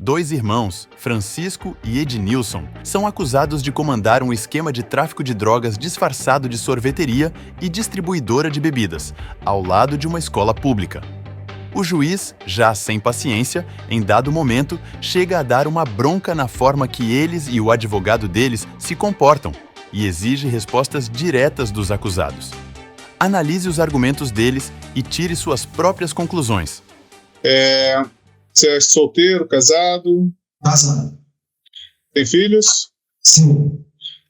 Dois irmãos, Francisco e Ednilson, são acusados de comandar um esquema de tráfico de drogas disfarçado de sorveteria e distribuidora de bebidas, ao lado de uma escola pública. O juiz, já sem paciência, em dado momento, chega a dar uma bronca na forma que eles e o advogado deles se comportam e exige respostas diretas dos acusados. Analise os argumentos deles e tire suas próprias conclusões. Você é solteiro, casado? Casado. Tem filhos? Sim.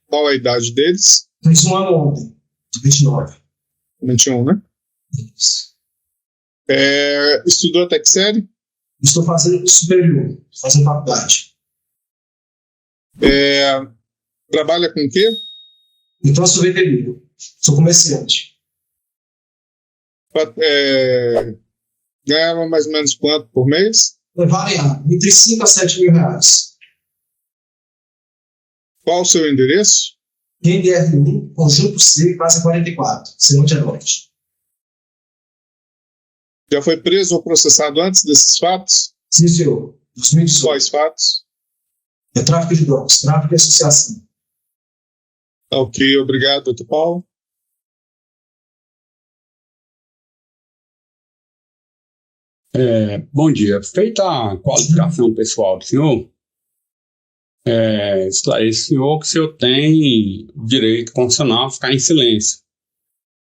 Qual a idade deles? Fiz um ano ontem, de 29. 21, né? Isso. Estudou até que série? Estou fazendo curso superior, estou fazendo faculdade. Trabalha com o quê? Então, eu sou veterinário, sou comerciante. Ganhava mais ou menos quanto por mês? É variável, entre 5 a 7 mil reais. Qual o seu endereço? RDR1, Conjunto C, Praça 44, Ceilândia Norte. Já foi preso ou processado antes desses fatos? Sim, senhor. 2018. Quais fatos? Tráfico de drogas, tráfico de associação. Ok, obrigado, doutor Paulo. Bom dia. Feita a qualificação pessoal do senhor, esclarece o senhor que o senhor tem direito constitucional a ficar em silêncio,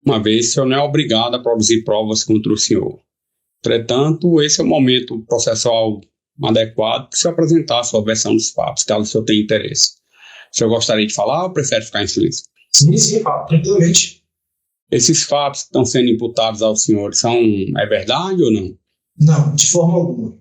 uma vez que o senhor não é obrigado a produzir provas contra o senhor. Entretanto, esse é o momento processual adequado para o senhor apresentar a sua versão dos fatos, caso o senhor tenha interesse. O senhor gostaria de falar ou prefere ficar em silêncio? Sim, falo, tranquilamente. Esses fatos que estão sendo imputados ao senhor é verdade ou não? Não, de forma alguma.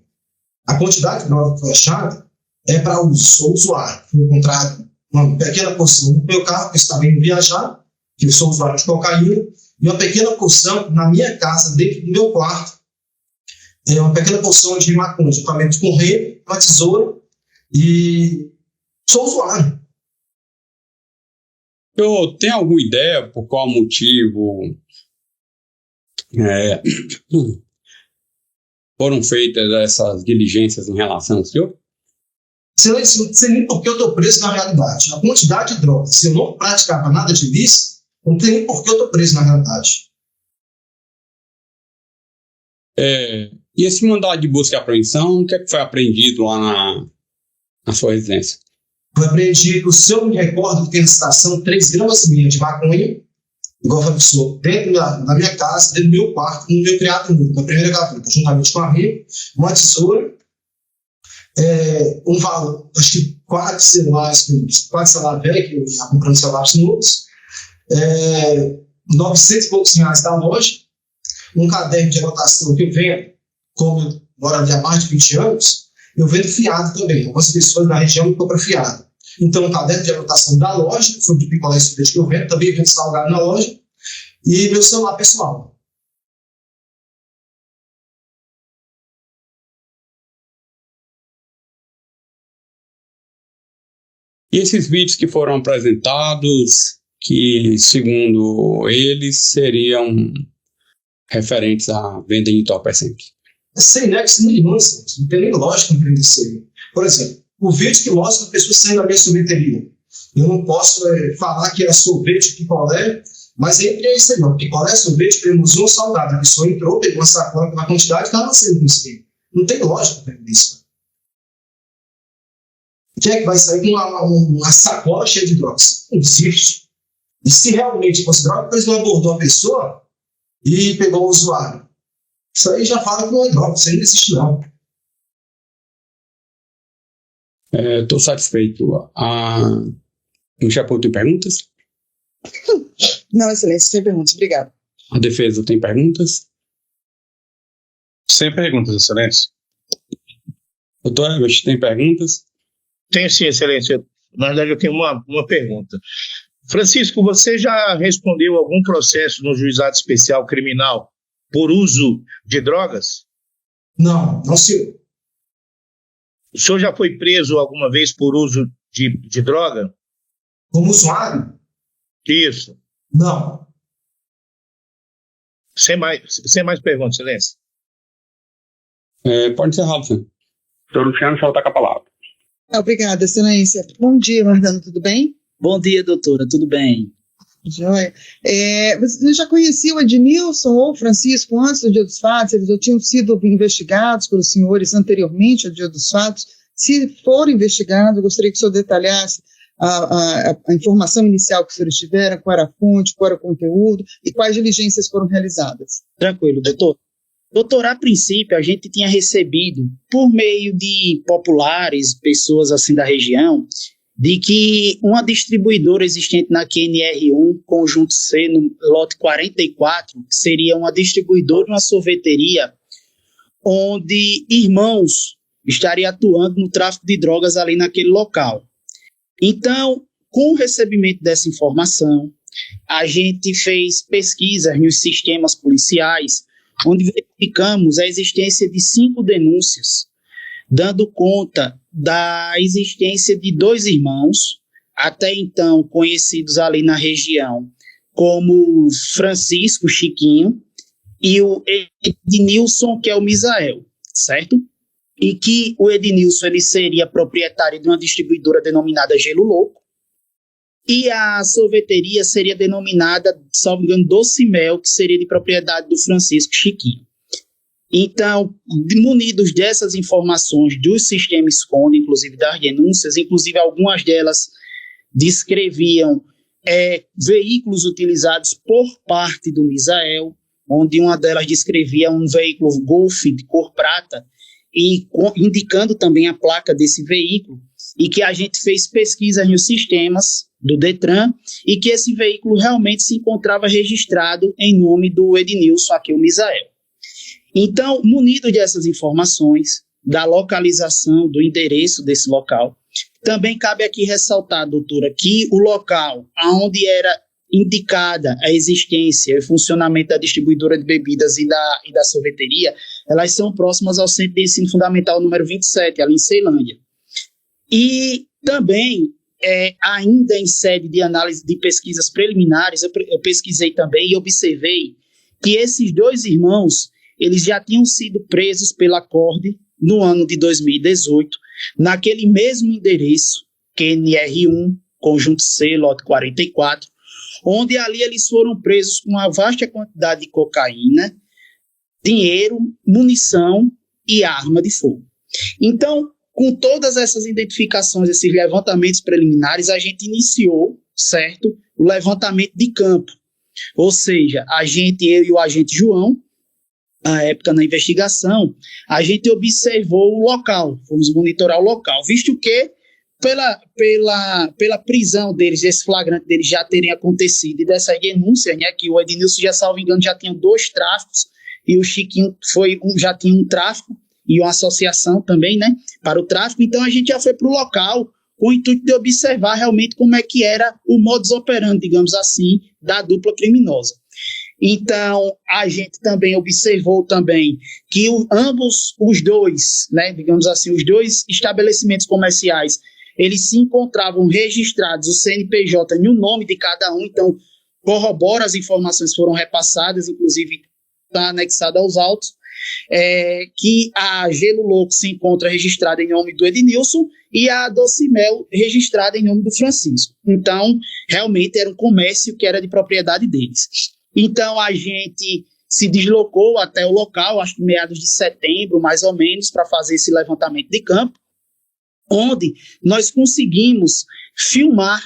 A quantidade de droga que foi achada é para uso, sou usuário. Foi encontrado uma pequena porção no meu carro, que eu estava indo viajar, que eu sou usuário de cocaína, e uma pequena porção na minha casa, dentro do meu quarto, uma pequena porção de maconha, de equipamento com rede, uma tesoura, e sou usuário. O senhor tem alguma ideia por qual motivo foram feitas essas diligências em relação ao senhor? Excelência, não sei nem por que eu estou preso na realidade. A quantidade de drogas, se eu não praticava nada de vício, não tem nem por que eu estou preso na realidade. E esse mandado de busca e apreensão, o que é que foi apreendido lá na sua residência? Foi apreendido, se eu me recordo, que tem estação 3 gramas minha de maconha, igual foi pessoa, dentro da minha casa, dentro do meu quarto, no meu criado mundo, na primeira gaveta, juntamente com a rede, uma tesoura, um valor, acho que 4 celulares velhos, que eu ia comprando celulares novos, 900 e poucos reais da loja, um caderno de anotação que eu vendo, como eu moro ali há mais de 20 anos, eu vendo fiado também. Algumas pessoas na região me compram fiado. Então, um caderno de anotação da loja, sobre o picolé e sorvete que eu vendo, também vendo salgado na loja, e meu celular pessoal. E esses vídeos que foram apresentados, que, segundo eles, seriam referentes à venda de entorpecentes? Sem nexo nenhum, não tem nem lógica compreender isso aí. Por exemplo, o vídeo que mostra a pessoa saindo da minha sorveteria. Eu não posso falar que era sorvete, picolé, mas é isso aí, não. Picolé, sorvete, cremosinho ou salgado. A pessoa entrou, pegou uma sacola pela quantidade e estava saindo isso aí. Não tem lógica compreender isso. Quem é que vai sair com uma sacola cheia de drogas? Não existe. E se realmente fosse droga, depois não abordou a pessoa e pegou o usuário. Isso aí já fala que não é droga, isso aí não existe não. Estou satisfeito. O Japão tem perguntas? Não, excelência, sem perguntas, obrigado. A defesa tem perguntas? Sem perguntas, excelência. Doutor Everett, tem perguntas? Tenho sim, excelência. Na verdade, eu tenho uma pergunta. Francisco, você já respondeu algum processo no juizado especial criminal por uso de drogas? Não, senhor. O senhor já foi preso alguma vez por uso de droga? Como usuário? Isso. Não. Sem mais perguntas, excelência. Pode encerrar, senhor. Doutor Luciano, o senhor está com a palavra. Obrigada, Excelência. Bom dia, Mardano, tudo bem? Bom dia, doutora, tudo bem? Joia. Você já conhecia o Ednilson ou o Francisco antes do dia dos fatos? Eles já tinham sido investigados pelos senhores anteriormente ao dia dos fatos? Se foram investigados, eu gostaria que o senhor detalhasse a informação inicial que os senhores tiveram, qual era a fonte, qual era o conteúdo e quais diligências foram realizadas. Tranquilo, doutor. Doutor, a princípio, a gente tinha recebido, por meio de populares, pessoas assim da região, de que uma distribuidora existente na QNR1, Conjunto C, no lote 44, seria uma distribuidora, uma sorveteria, onde irmãos estariam atuando no tráfico de drogas ali naquele local. Então, com o recebimento dessa informação, a gente fez pesquisas nos sistemas policiais, onde verificamos a existência de 5 denúncias, dando conta da existência de 2 irmãos, até então conhecidos ali na região como Francisco, Chiquinho, e o Ednilson, que é o Misael, certo? E que o Ednilson ele seria proprietário de uma distribuidora denominada Gelo Louco, e a sorveteria seria denominada, salvo engano, Doce Mel, que seria de propriedade do Francisco Chiquinho. Então, munidos dessas informações do sistema Esconde, inclusive das denúncias, inclusive algumas delas descreviam veículos utilizados por parte do Misael, onde uma delas descrevia um veículo Golf de cor prata, e indicando também a placa desse veículo, e que a gente fez pesquisas nos sistemas do Detran, e que esse veículo realmente se encontrava registrado em nome do Ednilson, aqui o Misael. Então, munido dessas informações, da localização, do endereço desse local, também cabe aqui ressaltar, doutora, que o local onde era indicada a existência e o funcionamento da distribuidora de bebidas e da sorveteria, elas são próximas ao Centro de Ensino Fundamental número 27, ali em Ceilândia. E também, ainda em sede de análise de pesquisas preliminares, eu pesquisei também e observei que esses 2 irmãos, eles já tinham sido presos pela CORD no ano de 2018, naquele mesmo endereço, QNR1, Conjunto C, lote 44, onde ali eles foram presos com uma vasta quantidade de cocaína, dinheiro, munição e arma de fogo. Então, com todas essas identificações, esses levantamentos preliminares, a gente iniciou, certo, o levantamento de campo. Ou seja, eu e o agente João, à época na investigação, a gente observou o local, fomos monitorar o local, visto que pela prisão deles, esse flagrante deles já terem acontecido, e dessas denúncias, né, que o Ednilson, já salvo engano, já tinha 2 tráficos, e o Chiquinho já tinha um tráfico, e uma associação também, né, para o tráfico. Então a gente já foi para o local com o intuito de observar realmente como é que era o modus operandi, digamos assim, da dupla criminosa. Então, a gente também observou também que ambos os 2, né, digamos assim, os 2 estabelecimentos comerciais, eles se encontravam registrados, o CNPJ e o nome de cada um, então corrobora, as informações foram repassadas, inclusive está anexada aos autos, que a Gelo Louco se encontra registrada em nome do Ednilson e a Doce Mel registrada em nome do Francisco. Então, realmente era um comércio que era de propriedade deles. Então, a gente se deslocou até o local, acho que meados de setembro, mais ou menos, para fazer esse levantamento de campo, onde nós conseguimos filmar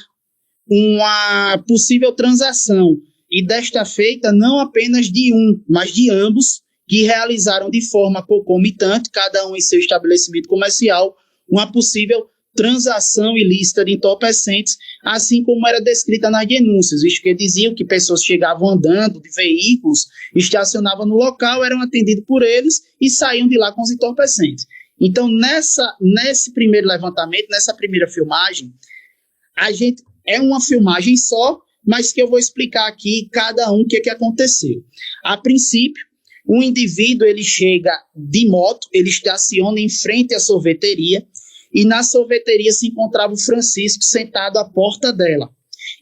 uma possível transação, e desta feita não apenas de um, mas de ambos, que realizaram de forma concomitante, cada um em seu estabelecimento comercial, uma possível transação ilícita de entorpecentes, assim como era descrita nas denúncias, visto que diziam que pessoas chegavam andando de veículos, estacionavam no local, eram atendidos por eles e saíam de lá com os entorpecentes. Então, nesse primeiro levantamento, nessa primeira filmagem, a gente é uma filmagem só, mas que eu vou explicar aqui cada um o que aconteceu. A princípio, o indivíduo ele chega de moto, ele estaciona em frente à sorveteria, e na sorveteria se encontrava o Francisco sentado à porta dela.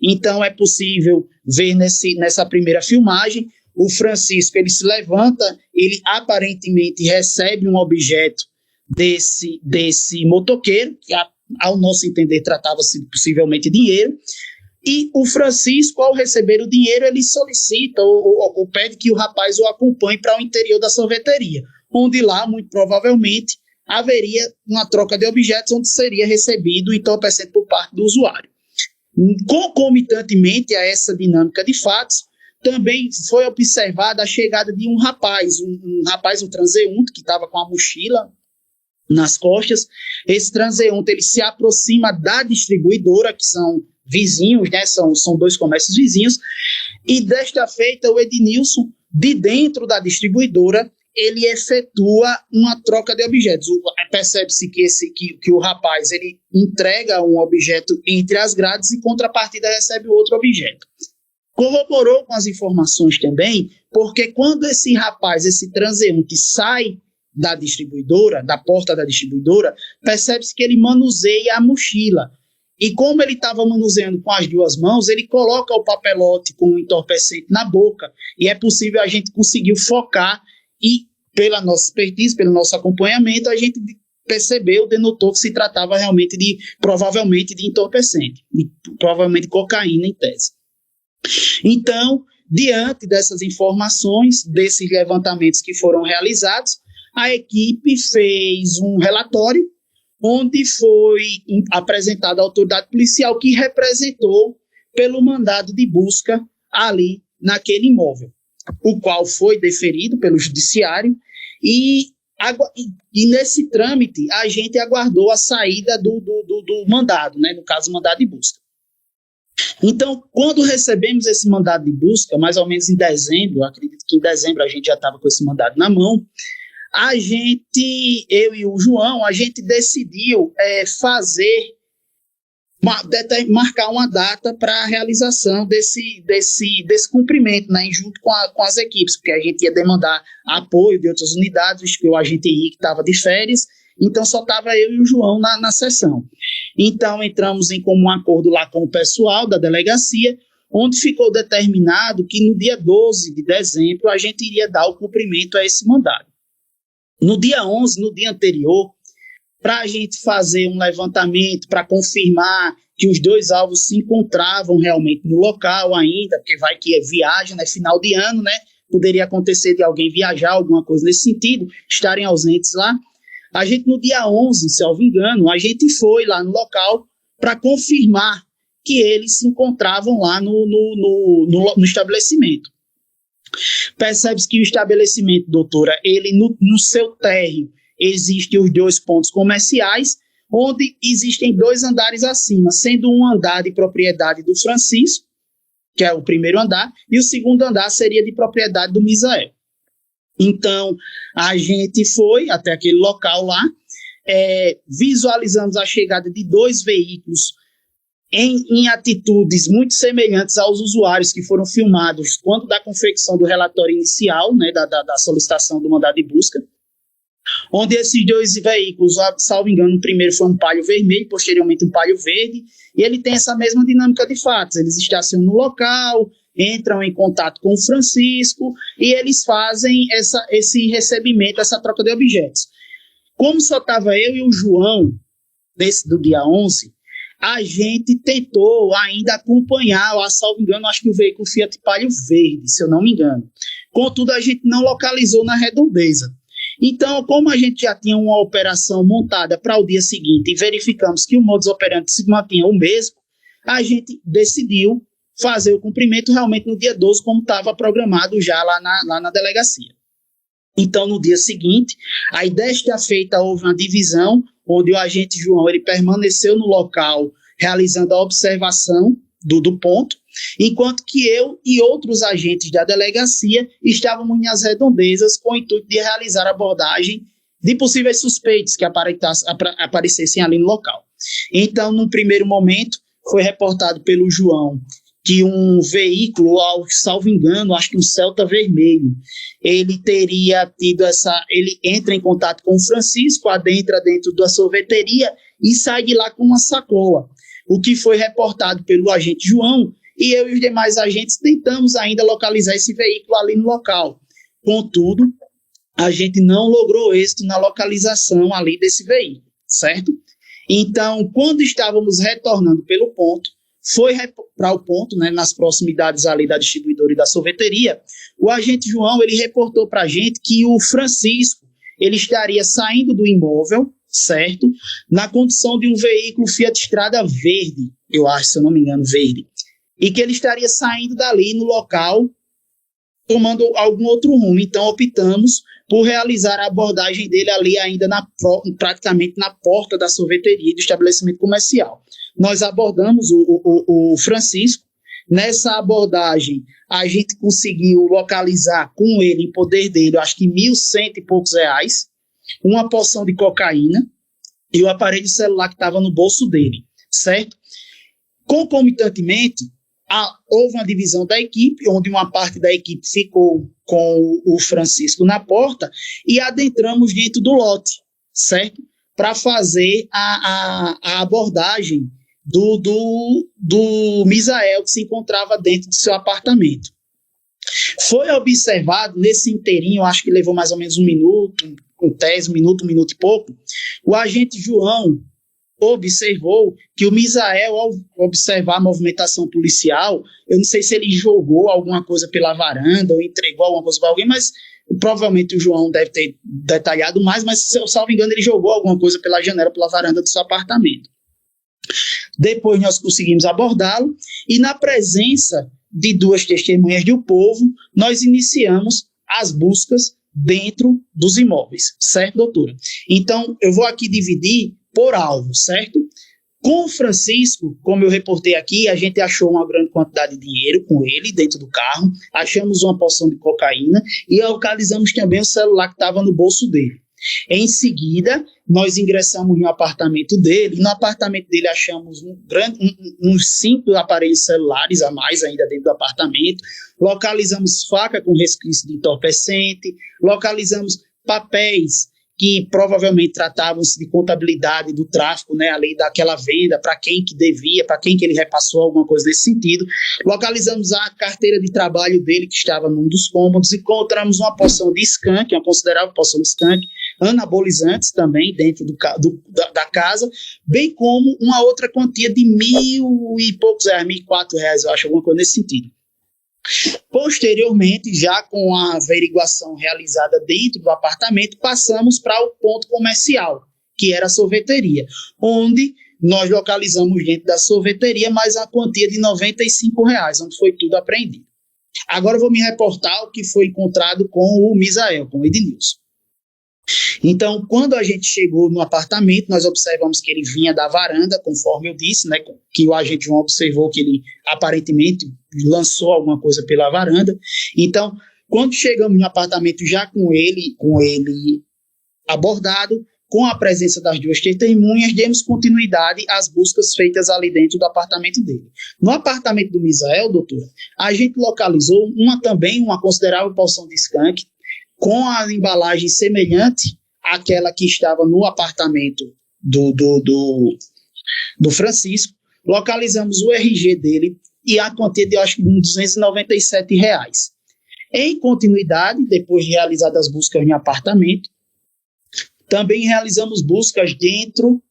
Então é possível ver nessa primeira filmagem, o Francisco ele se levanta, ele aparentemente recebe um objeto desse motoqueiro, que ao nosso entender tratava-se possivelmente de dinheiro, e o Francisco, ao receber o dinheiro, ele solicita ou pede que o rapaz o acompanhe para o interior da sorveteria, onde lá, muito provavelmente, haveria uma troca de objetos onde seria recebido o entorpecente por parte do usuário. Concomitantemente a essa dinâmica de fatos, também foi observada a chegada de um rapaz, um transeunte que estava com a mochila nas costas. Esse transeunte, ele se aproxima da distribuidora, que são vizinhos, né? São dois comércios vizinhos, e desta feita o Ednilson, de dentro da distribuidora, ele efetua uma troca de objetos. Percebe-se que o rapaz ele entrega um objeto entre as grades e, contrapartida, recebe outro objeto. Corroborou com as informações também, porque quando esse rapaz, esse transeunte, sai da distribuidora, da porta da distribuidora, percebe-se que ele manuseia a mochila. E como ele estava manuseando com as duas mãos, ele coloca o papelote com o entorpecente na boca, e é possível a gente conseguir focar, e pela nossa expertise, pelo nosso acompanhamento, a gente percebeu, denotou que se tratava realmente provavelmente de entorpecente, provavelmente cocaína em tese. Então, diante dessas informações, desses levantamentos que foram realizados, a equipe fez um relatório onde foi apresentada a autoridade policial que representou pelo mandado de busca ali naquele imóvel, o qual foi deferido pelo judiciário e nesse trâmite a gente aguardou a saída do mandado, né, no caso, o mandado de busca. Então, quando recebemos esse mandado de busca, mais ou menos em dezembro, acredito que em dezembro a gente já estava com esse mandado na mão, eu e o João, a gente decidiu marcar uma data para a realização desse cumprimento, né, junto com as equipes, porque a gente ia demandar apoio de outras unidades, visto que o agente Henrique estava de férias, então só estava eu e o João na sessão. Então entramos em comum acordo lá com o pessoal da delegacia, onde ficou determinado que no dia 12 de dezembro a gente iria dar o cumprimento a esse mandado. No dia 11, no dia anterior, para a gente fazer um levantamento, para confirmar que os dois alvos se encontravam realmente no local ainda, porque vai que é viagem, né, final de ano, né, poderia acontecer de alguém viajar, alguma coisa nesse sentido, estarem ausentes lá. A gente, no dia 11, se eu não me engano, a gente foi lá no local para confirmar que eles se encontravam lá no estabelecimento. Percebe-se que o estabelecimento, doutora, ele no seu térreo existem os dois pontos comerciais, onde existem 2 andares acima, sendo um andar de propriedade do Francisco, que é o primeiro andar, e o segundo andar seria de propriedade do Misael. Então, a gente foi até aquele local lá, visualizamos a chegada de 2 veículos em atitudes muito semelhantes aos usuários que foram filmados quando da confecção do relatório inicial, né, da solicitação do mandado de busca, onde esses 2 veículos, salvo engano, o primeiro foi um Palio vermelho, posteriormente um Palio verde, e ele tem essa mesma dinâmica de fatos. Eles estacionam no local, entram em contato com o Francisco e eles fazem esse recebimento, essa troca de objetos. Como só estava eu e o João, do dia 11, a gente tentou ainda acompanhar, salvo engano, acho que o veículo Fiat Palio verde, se eu não me engano. Contudo, a gente não localizou na redondeza. Então, como a gente já tinha uma operação montada para o dia seguinte e verificamos que o modus operandi se mantinha o mesmo, a gente decidiu fazer o cumprimento realmente no dia 12, como estava programado já lá na delegacia. Então, no dia seguinte, aí desta feita houve uma divisão, onde o agente João ele permaneceu no local realizando a observação do ponto, enquanto que eu e outros agentes da delegacia estávamos nas redondezas com o intuito de realizar a abordagem de possíveis suspeitos que aparecessem ali no local. Então, num primeiro momento, foi reportado pelo João que um veículo, salvo engano, acho que um Celta vermelho, ele teria tido ele entra em contato com o Francisco, adentra dentro da sorveteria e sai de lá com uma sacola, o que foi reportado pelo agente João, e eu e os demais agentes tentamos ainda localizar esse veículo ali no local. Contudo, a gente não logrou êxito na localização ali desse veículo, certo? Então, quando estávamos retornando pelo ponto, foi para o ponto, né, nas proximidades ali da distribuidora e da sorveteria, o agente João, ele reportou para a gente que o Francisco, ele estaria saindo do imóvel, certo? Na condição de um veículo Fiat Strada verde, eu acho, se eu não me engano, verde. E que ele estaria saindo dali no local, tomando algum outro rumo. Então, optamos por realizar a abordagem dele ali ainda praticamente na porta da sorveteria e do estabelecimento comercial. Nós abordamos o Francisco. Nessa abordagem, a gente conseguiu localizar com ele, em poder dele, eu acho que R$1.100 e poucos, uma porção de cocaína e o aparelho celular que estava no bolso dele, certo? Concomitantemente, houve uma divisão da equipe, onde uma parte da equipe ficou com o Francisco na porta e adentramos dentro do lote, certo? Para fazer a abordagem do Misael, que se encontrava dentro do seu apartamento. Foi observado, nesse inteirinho, acho que levou mais ou menos um minuto e pouco, o agente João observou que o Misael, ao observar a movimentação policial, eu não sei se ele jogou alguma coisa pela varanda ou entregou alguma coisa para alguém, mas provavelmente o João deve ter detalhado mais, mas se eu salvo engano, ele jogou alguma coisa pela janela, pela varanda do seu apartamento. Depois nós conseguimos abordá-lo e, na presença de duas testemunhas do povo, nós iniciamos as buscas dentro dos imóveis, certo, doutora? Então, eu vou aqui dividir por alvo, certo? Com o Francisco, como eu reportei aqui, a gente achou uma grande quantidade de dinheiro com ele dentro do carro, achamos uma porção de cocaína e localizamos também o celular que estava no bolso dele. Em seguida, nós ingressamos no apartamento dele, e no apartamento dele achamos uns 5 aparelhos celulares a mais ainda dentro do apartamento, localizamos faca com resquício de entorpecente, localizamos papéis que provavelmente tratavam-se de contabilidade do tráfico, né, além daquela venda, para quem que devia, para quem que ele repassou, alguma coisa desse sentido. Localizamos a carteira de trabalho dele, que estava num dos cômodos, e encontramos uma porção de skunk, uma considerável porção de skunk, anabolizantes também dentro da casa, bem como uma outra quantia de R$1.000 e poucos, R$1.004, eu acho, alguma coisa nesse sentido. Posteriormente, já com a averiguação realizada dentro do apartamento, passamos para o ponto comercial, que era a sorveteria, onde nós localizamos dentro da sorveteria mais a quantia de R$95, onde foi tudo apreendido. Agora eu vou me reportar o que foi encontrado com o Misael, com o Ednilson. Então, quando a gente chegou no apartamento, nós observamos que ele vinha da varanda, conforme eu disse, né, que o agente João observou que ele aparentemente lançou alguma coisa pela varanda. Então, quando chegamos no apartamento já com ele abordado, com a presença das duas testemunhas, demos continuidade às buscas feitas ali dentro do apartamento dele. No apartamento do Misael, doutora, a gente localizou uma considerável porção de skunk, com a embalagem semelhante àquela que estava no apartamento do Francisco. Localizamos o RG dele e a quantia de, acho que, R$297. Em continuidade, depois de realizadas as buscas em apartamento, também realizamos buscas dentro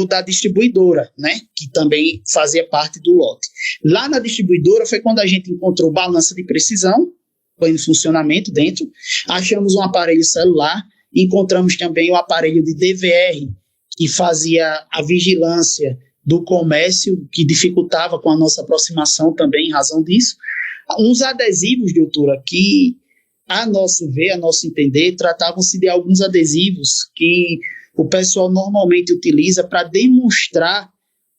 da distribuidora, né, que também fazia parte do lote. Lá na distribuidora foi quando a gente encontrou balança de precisão, em funcionamento dentro, achamos um aparelho celular, encontramos também o aparelho de DVR, que fazia a vigilância do comércio, que dificultava com a nossa aproximação também, em razão disso. Uns adesivos, doutora, que, a nosso ver, a nosso entender, tratavam-se de alguns adesivos que o pessoal normalmente utiliza para demonstrar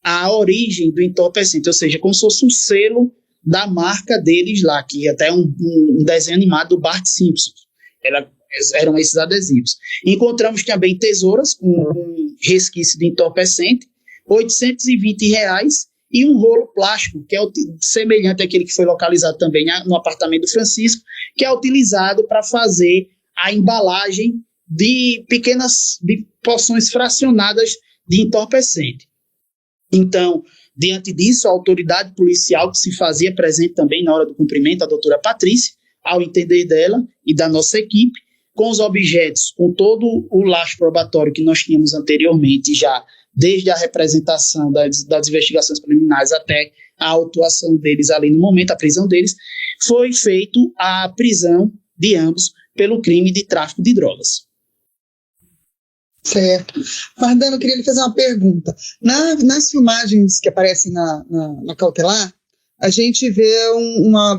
a origem do entorpecente, ou seja, como se fosse um selo da marca deles lá, que até um desenho animado do Bart Simpson. Eram esses adesivos. Encontramos também tesouras com resquício de entorpecente, R$820, e um rolo plástico, que é semelhante àquele que foi localizado também no apartamento do Francisco, que é utilizado para fazer a embalagem de porções fracionadas de entorpecente. Então, diante disso, a autoridade policial que se fazia presente também na hora do cumprimento, a doutora Patrícia, ao entender dela e da nossa equipe, com os objetos, com todo o lastro probatório que nós tínhamos anteriormente, já desde a representação das investigações preliminares até a autuação deles ali no momento, a prisão deles, foi feito a prisão de ambos pelo crime de tráfico de drogas. Certo. Fardano, eu queria lhe fazer uma pergunta. Nas filmagens que aparecem na cautelar, a gente vê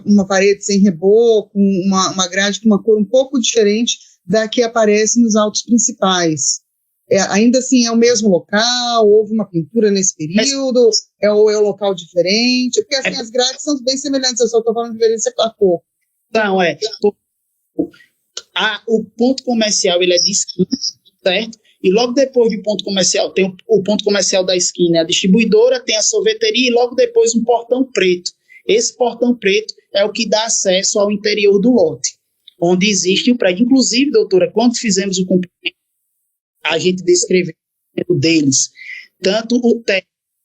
uma parede sem reboco, uma grade com uma cor um pouco diferente da que aparece nos autos principais. Ainda assim, é o mesmo local? Houve uma pintura nesse período? Ou é um local diferente? Porque assim, as grades são bem semelhantes, eu só estou falando de diferença com a cor. Não, o ponto comercial ele é de esquina, certo? E logo depois do ponto comercial, tem o ponto comercial da esquina, a distribuidora, tem a sorveteria e logo depois um portão preto. Esse portão preto é o que dá acesso ao interior do lote, onde existe o prédio. Inclusive, doutora, quando fizemos o cumprimento, a gente descreveu deles, tanto o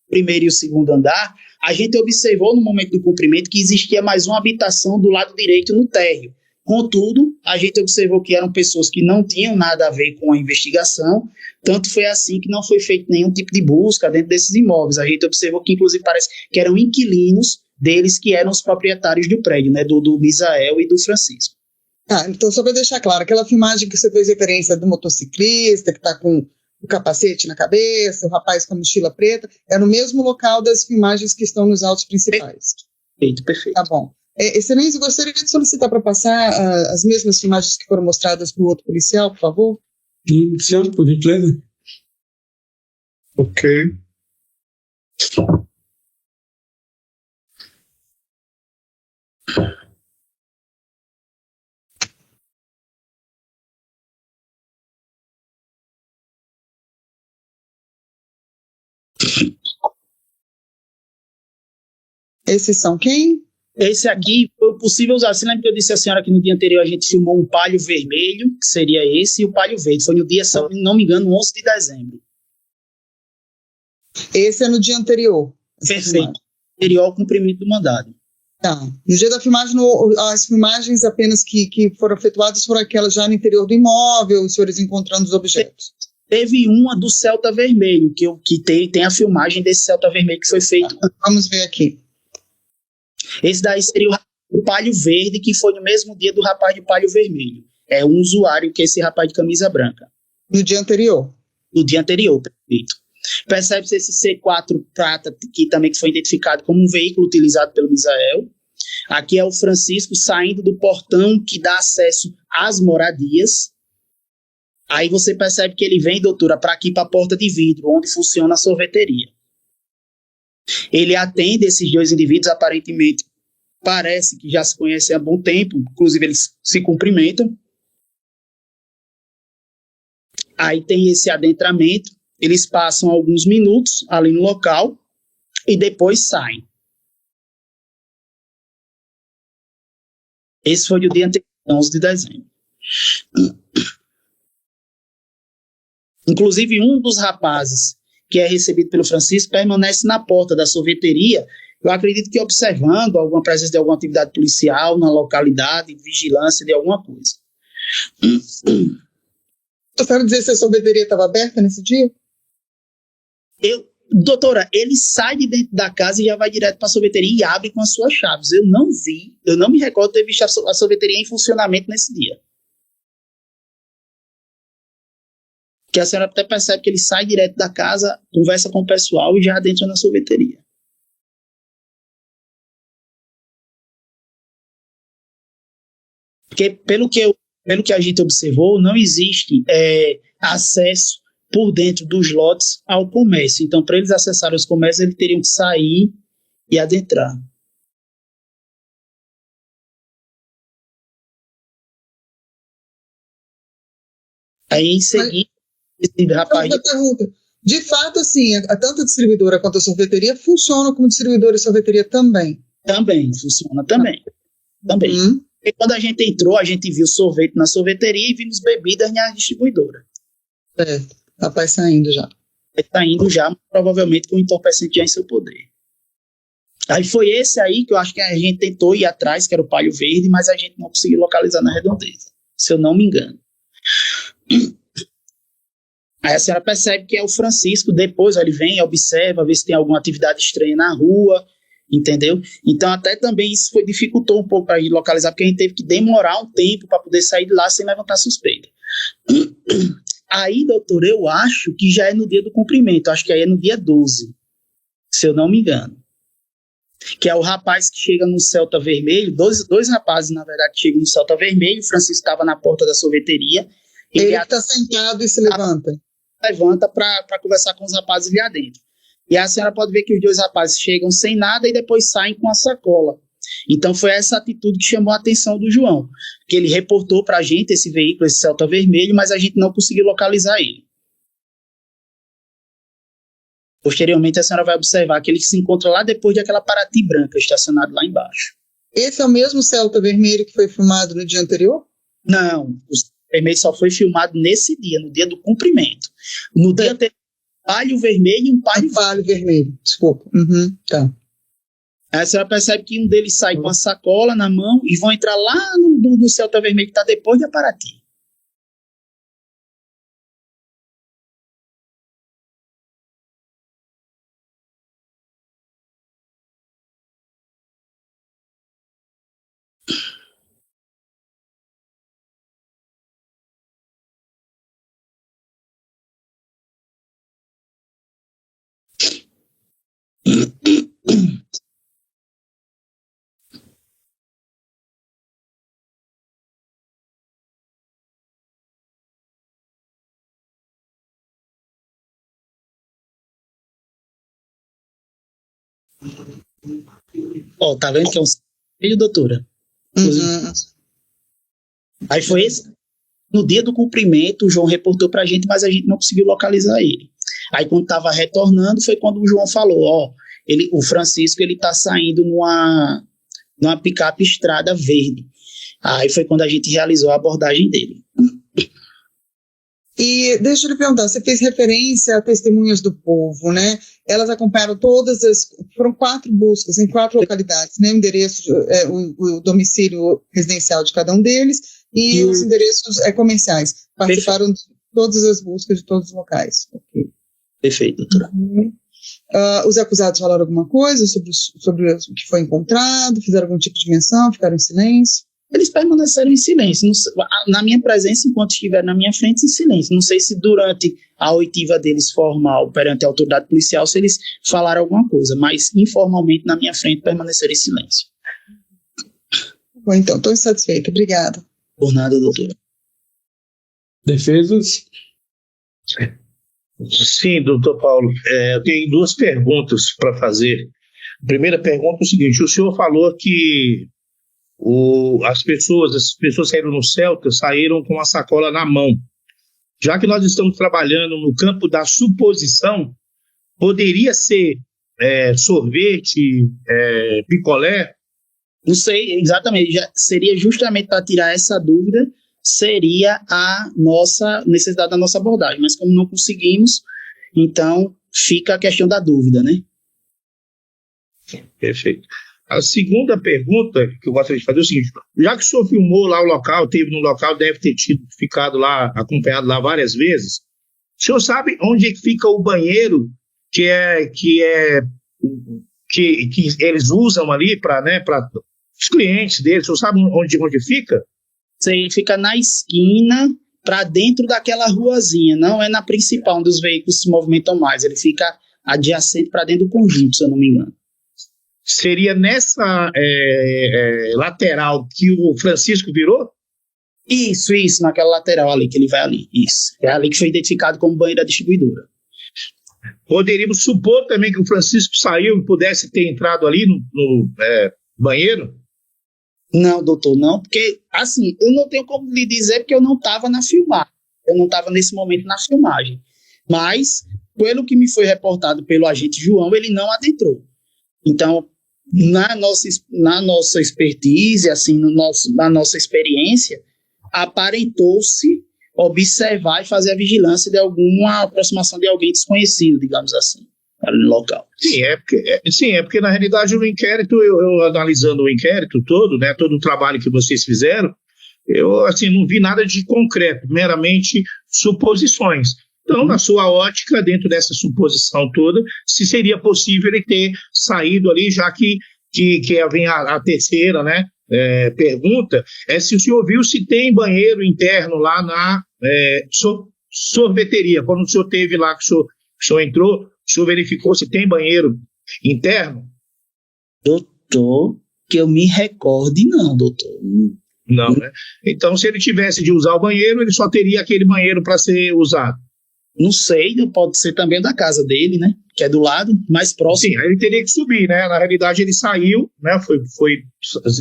primeiro e o segundo andar, a gente observou no momento do cumprimento que existia mais uma habitação do lado direito no térreo. Contudo, a gente observou que eram pessoas que não tinham nada a ver com a investigação, tanto foi assim que não foi feito nenhum tipo de busca dentro desses imóveis. A gente observou que, inclusive, parece que eram inquilinos deles que eram os proprietários do prédio, né, do Misael e do Francisco. Então, só para deixar claro, aquela filmagem que você fez referência do motociclista que está com o capacete na cabeça, o rapaz com a mochila preta, é no mesmo local das filmagens que estão nos autos principais. Perfeito. Tá bom. Excelência, gostaria de solicitar para passar as mesmas filmagens que foram mostradas para o outro policial, por favor? Luciano, por gentileza. Ok. Esses são quem? Esse aqui foi possível usar. Você lembra que eu disse à senhora que no dia anterior a gente filmou um palio vermelho, que seria esse, e o palio verde. Foi no dia, se não me engano, 11 de dezembro. Esse é no dia anterior. Perfeito. Anterior ao cumprimento do mandado. Tá. No dia da filmagem, as filmagens apenas que foram efetuadas foram aquelas já no interior do imóvel, os senhores encontrando os objetos. Teve uma do Celta Vermelho, que tem a filmagem desse Celta Vermelho que foi feito. Vamos ver aqui. Esse daí seria o palio verde, que foi no mesmo dia do rapaz de palio vermelho. É um usuário que é esse rapaz de camisa branca. No dia anterior? No dia anterior, perfeito. Percebe-se esse C4 prata, que também foi identificado como um veículo utilizado pelo Misael. Aqui é o Francisco saindo do portão que dá acesso às moradias. Aí você percebe que ele vem, doutora, para aqui, para a porta de vidro, onde funciona a sorveteria. Ele atende esses dois indivíduos, aparentemente, parece que já se conhecem há bom tempo, inclusive eles se cumprimentam. Aí tem esse adentramento, eles passam alguns minutos ali no local e depois saem. Esse foi o dia anterior, 11 de dezembro. Inclusive, um dos rapazes que é recebido pelo Francisco permanece na porta da sorveteria, eu acredito que observando alguma presença de alguma atividade policial na localidade, vigilância de alguma coisa. Você sabe dizer se a sorveteria estava aberta nesse dia? Doutora, ele sai de dentro da casa e já vai direto para a sorveteria e abre com as suas chaves. Eu não me recordo de ter visto a sorveteria em funcionamento nesse dia. Que a senhora até percebe que ele sai direto da casa, conversa com o pessoal e já adentra na sorveteria. Porque, pelo que a gente observou, não existe acesso por dentro dos lotes ao comércio. Então, para eles acessarem os comércios, eles teriam que sair e adentrar. Aí, em seguida, esse rapaz... Pergunta. De fato, assim, tanto a distribuidora quanto a sorveteria funcionam como distribuidora e sorveteria também? Também, funciona também. Também. E quando a gente entrou, a gente viu sorvete na sorveteria e vimos bebidas na distribuidora. Certo. Rapaz saindo já. Está indo já, provavelmente com o entorpecente já em seu poder. Aí foi esse aí que eu acho que a gente tentou ir atrás, que era o palio verde, mas a gente não conseguiu localizar na redondeza, se eu não me engano. Aí a senhora percebe que é o Francisco, depois ele vem, observa, vê se tem alguma atividade estranha na rua, entendeu? Então até também isso dificultou um pouco para a gente localizar, porque a gente teve que demorar um tempo para poder sair de lá sem levantar suspeita. Aí, doutor, eu acho que já é no dia do cumprimento, acho que aí é no dia 12, se eu não me engano. Que é o rapaz que chega no Celta Vermelho, dois rapazes, na verdade, que chegam no Celta Vermelho, o Francisco estava na porta da sorveteria. Ele está sentado e se levanta. Levanta para conversar com os rapazes ali dentro. E a senhora pode ver que os dois rapazes chegam sem nada e depois saem com a sacola. Então foi essa atitude que chamou a atenção do João, que ele reportou para a gente esse veículo, esse Celta Vermelho, mas a gente não conseguiu localizar ele. Posteriormente a senhora vai observar que ele se encontra lá depois daquela Paraty branca estacionado lá embaixo. Esse é o mesmo Celta Vermelho que foi filmado no dia anterior? Não, o Celta Vermelho só foi filmado nesse dia, no dia do cumprimento. No dia anterior, um palio vermelho e um palio vermelho. Desculpa. Tá. Aí a senhora percebe que um deles sai com a sacola na mão e vão entrar lá no Celta Vermelho que está depois da Paraty. Ó, tá vendo que é um filho, doutora? Aí foi esse. No dia do cumprimento, o João reportou pra gente, mas a gente não conseguiu localizar ele. Aí quando tava retornando, foi quando o João falou, ó, o Francisco, ele tá saindo numa picape Estrada Verde. Aí foi quando a gente realizou a abordagem dele. E deixa eu lhe perguntar, você fez referência a testemunhas do povo, né? Elas acompanharam foram 4 buscas em 4 localidades, né? O endereço, o domicílio residencial de cada um deles e os endereços comerciais. Participaram de todas as buscas de todos os locais. Okay. Perfeito, doutora. Os acusados falaram alguma coisa sobre o que foi encontrado? Fizeram algum tipo de menção? Ficaram em silêncio? Eles permaneceram em silêncio, na minha presença, enquanto estiveram na minha frente, em silêncio. Não sei se durante a oitiva deles formal, perante a autoridade policial, se eles falaram alguma coisa, mas informalmente, na minha frente, permaneceram em silêncio. Bom, então, estou insatisfeita. Obrigada. Por nada, doutora. Defesas? Sim, doutor Paulo. Eu tenho 2 perguntas para fazer. A primeira pergunta é o seguinte: o senhor falou que as pessoas saíram no Celta, saíram com a sacola na mão. Já que nós estamos trabalhando no campo da suposição, poderia ser sorvete, picolé? Não sei exatamente, seria justamente para tirar essa dúvida, seria a necessidade da nossa abordagem, mas como não conseguimos, então fica a questão da dúvida, né? Perfeito. A segunda pergunta que eu gostaria de fazer é o seguinte: já que o senhor filmou lá o local, esteve no local, deve ter ficado lá, acompanhado lá várias vezes, o senhor sabe onde é que fica o banheiro que eles usam ali para os clientes deles? O senhor sabe onde fica? Sim, fica na esquina, para dentro daquela ruazinha, não é na principal, onde os veículos se movimentam mais, ele fica adjacente para dentro do conjunto, se eu não me engano. Seria nessa lateral que o Francisco virou? Isso, naquela lateral ali, que ele vai ali, isso. É ali que foi identificado como banheiro da distribuidora. Poderíamos supor também que o Francisco saiu e pudesse ter entrado ali no banheiro? Não, doutor, não, porque, assim, eu não tenho como lhe dizer porque eu não estava na filmagem, eu não estava nesse momento na filmagem, mas, pelo que me foi reportado pelo agente João, ele não adentrou. Então, na nossa expertise, assim, na nossa experiência, aparentou-se observar e fazer a vigilância de alguma aproximação de alguém desconhecido, digamos assim, no local. Sim, é porque na realidade o inquérito, eu analisando o inquérito todo, né, todo o trabalho que vocês fizeram, Eu, assim, não vi nada de concreto, meramente suposições. Então, na sua ótica, dentro dessa suposição toda, se seria possível ele ter saído ali, já que vem a terceira, né, pergunta, é se o senhor viu se tem banheiro interno lá na sorveteria. Quando o senhor teve lá, que o senhor entrou, o senhor verificou se tem banheiro interno? Doutor, que eu me recorde, não, doutor. Não, né? Então, se ele tivesse de usar o banheiro, ele só teria aquele banheiro para ser usado. Não sei, pode ser também da casa dele, né? Que é do lado, mais próximo. Sim, aí ele teria que subir, né? Na realidade, ele saiu, né?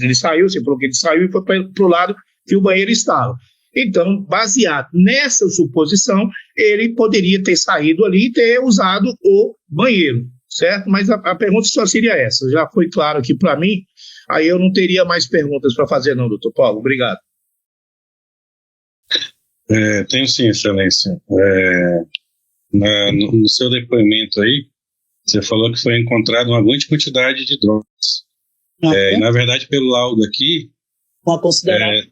Ele saiu, você falou que ele saiu e foi para o lado que o banheiro estava. Então, baseado nessa suposição, ele poderia ter saído ali e ter usado o banheiro, certo? Mas a pergunta só seria essa. Já foi claro aqui para mim. Aí eu não teria mais perguntas para fazer, não, doutor Paulo. Obrigado. Tenho sim, excelência. No seu depoimento aí, você falou que foi encontrada uma grande quantidade de drogas. E, na verdade, pelo laudo aqui... Uma considerável.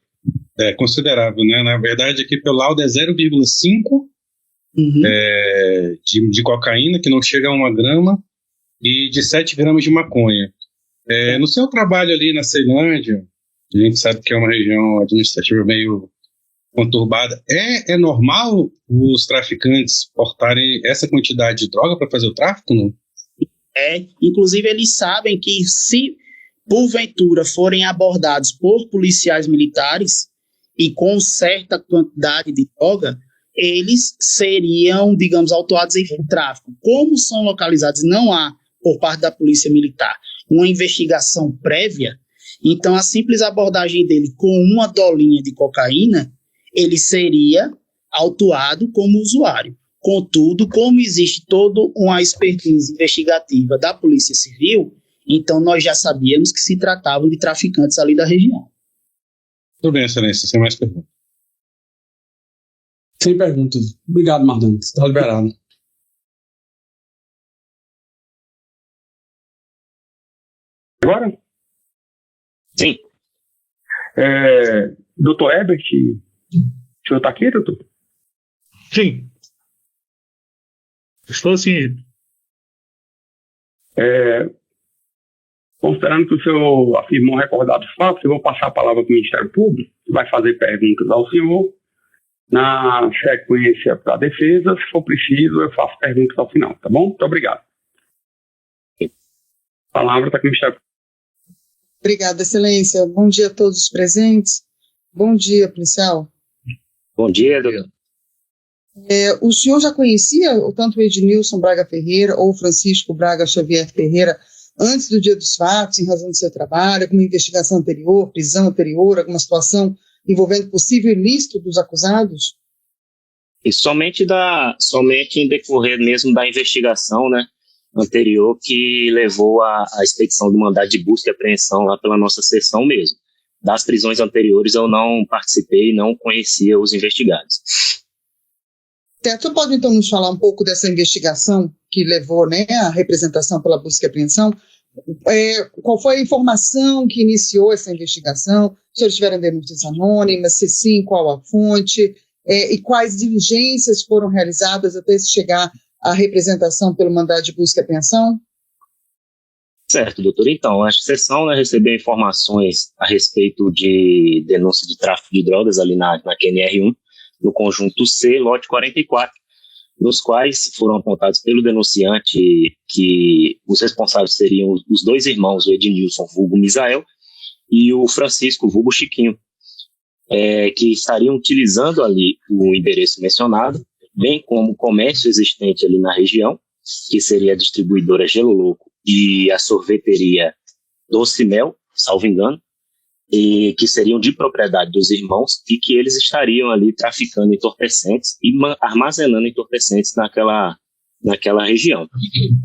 Considerável, né? Na verdade, aqui pelo laudo é 0,5 de cocaína, que não chega a 1 grama, e de 7 gramas de maconha. No seu trabalho ali na Ceilândia, a gente sabe que é uma região administrativa meio conturbada, é normal os traficantes portarem essa quantidade de droga para fazer o tráfico, não? Inclusive eles sabem que se porventura forem abordados por policiais militares e com certa quantidade de droga, eles seriam, digamos, autuados em tráfico. Como são localizados, não há, por parte da polícia militar, uma investigação prévia, então a simples abordagem dele com uma dolinha de cocaína, ele seria autuado como usuário. Contudo, como existe toda uma expertise investigativa da Polícia Civil, então nós já sabíamos que se tratavam de traficantes ali da região. Tudo bem, excelência. Sem mais perguntas. Sem perguntas. Obrigado, Mardano. Está liberado. Agora? Sim. Doutor Herbert, o senhor está aqui, doutor? Sim. Estou sim. Considerando que o senhor afirmou recordar dos fatos, eu vou passar a palavra para o Ministério Público, que vai fazer perguntas ao senhor. Na sequência para a defesa, se for preciso, eu faço perguntas ao final, tá bom? Muito obrigado. A palavra está com o Ministério Público. Obrigada, Excelência. Bom dia a todos os presentes. Bom dia, policial. Bom dia, doutor. O senhor já conhecia tanto o Ednilson Braga Ferreira ou o Francisco Braga Xavier Ferreira antes do dia dos fatos, em razão do seu trabalho, alguma investigação anterior, prisão anterior, alguma situação envolvendo possível ilícito dos acusados? E somente em decorrer mesmo da investigação, né, anterior, que levou à expedição do mandado de busca e apreensão lá pela nossa seção mesmo. Das prisões anteriores eu não participei, não conhecia os investigados. Você pode então nos falar um pouco dessa investigação que levou, né, à representação pela busca e apreensão? Qual foi a informação que iniciou essa investigação? Se senhores tiveram denúncias anônimas, se sim, qual a fonte? E quais diligências foram realizadas até se chegar à representação pelo mandado de busca e apreensão? Certo, doutor. Então, a seção, né, recebeu informações a respeito de denúncia de tráfico de drogas ali na QNR1, no conjunto C, lote 44, nos quais foram apontados pelo denunciante que os responsáveis seriam os dois irmãos, o Ednilson, vulgo Misael, e o Francisco, vulgo Chiquinho, que estariam utilizando ali o endereço mencionado, bem como o comércio existente ali na região, que seria a distribuidora Gelo Louco e a sorveteria Doce Mel, salvo engano, e que seriam de propriedade dos irmãos e que eles estariam ali traficando entorpecentes e armazenando entorpecentes naquela região.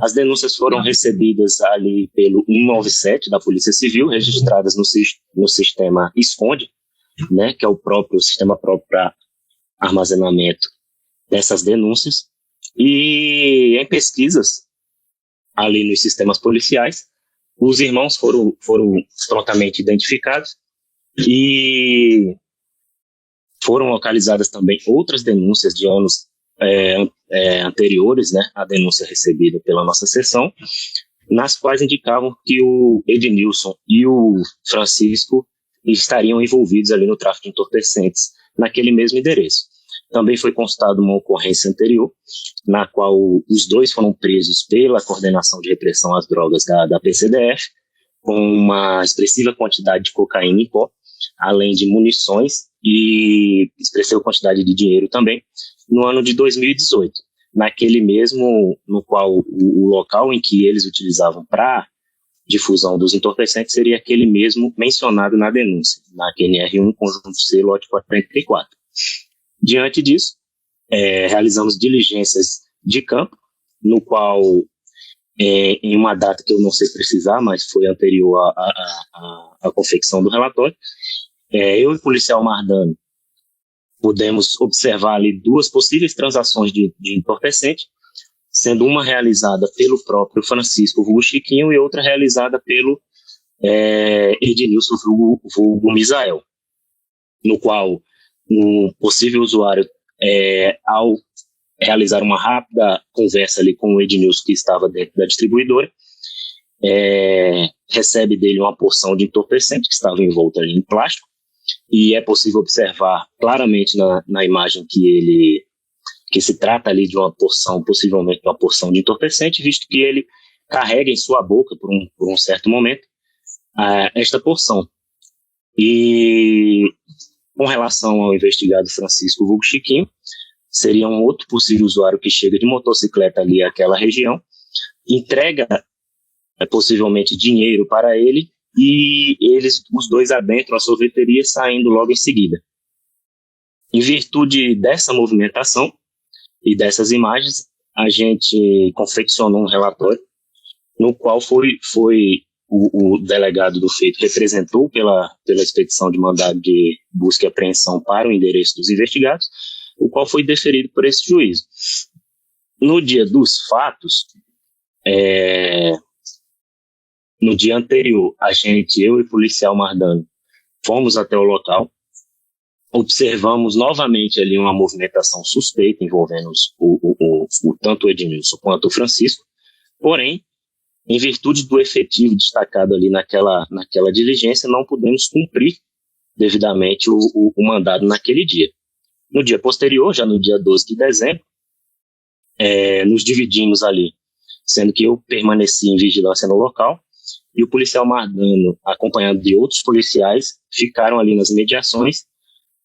As denúncias foram recebidas ali pelo 197 da Polícia Civil, registradas no sistema Esconde, né, que é o sistema próprio para armazenamento dessas denúncias, e em pesquisas ali nos sistemas policiais, os irmãos foram prontamente identificados e Foram localizadas também outras denúncias de anos anteriores, né, à denúncia recebida pela nossa seção, nas quais indicavam que o Ednilson e o Francisco estariam envolvidos ali no tráfico de entorpecentes naquele mesmo endereço. Também foi constado uma ocorrência anterior, na qual os dois foram presos pela Coordenação de Repressão às Drogas da PCDF, com uma expressiva quantidade de cocaína em pó, além de munições e expressiva quantidade de dinheiro também, no ano de 2018. Naquele mesmo, no qual o local em que eles utilizavam para difusão dos entorpecentes seria aquele mesmo mencionado na denúncia, na QNR1, conjunto C, lote 44. Diante disso, realizamos diligências de campo, no qual, em uma data que eu não sei precisar, mas foi anterior à confecção do relatório, eu e o policial Mardano pudemos observar ali duas possíveis transações de entorpecente, sendo uma realizada pelo próprio Francisco vulgo Chiquinho e outra realizada pelo Ednilson vulgo Misael, no qual o possível usuário, ao realizar uma rápida conversa ali com o Ednilson, que estava dentro da distribuidora, recebe dele uma porção de entorpecente que estava envolta ali em plástico, e é possível observar claramente na imagem que se trata ali de uma porção, possivelmente uma porção de entorpecente, visto que ele carrega em sua boca, por um certo momento, esta porção. E com relação ao investigado Francisco vulgo Chiquinho, seria um outro possível usuário que chega de motocicleta ali àquela região, entrega possivelmente dinheiro para ele, e os dois adentram a sorveteria, saindo logo em seguida. Em virtude dessa movimentação e dessas imagens, a gente confeccionou um relatório, no qual o delegado do feito representou pela expedição de mandado de busca e apreensão para o endereço dos investigados, o qual foi deferido por esse juízo. No dia dos fatos, no dia anterior, eu e o policial Mardano fomos até o local, observamos novamente ali uma movimentação suspeita envolvendo tanto o Ednilson quanto o Francisco, porém, em virtude do efetivo destacado ali naquela diligência, não pudemos cumprir devidamente o mandado naquele dia. No dia posterior, já no dia 12 de dezembro, nos dividimos ali, sendo que eu permaneci em vigilância no local, e o policial Mardano, acompanhado de outros policiais, ficaram ali nas mediações,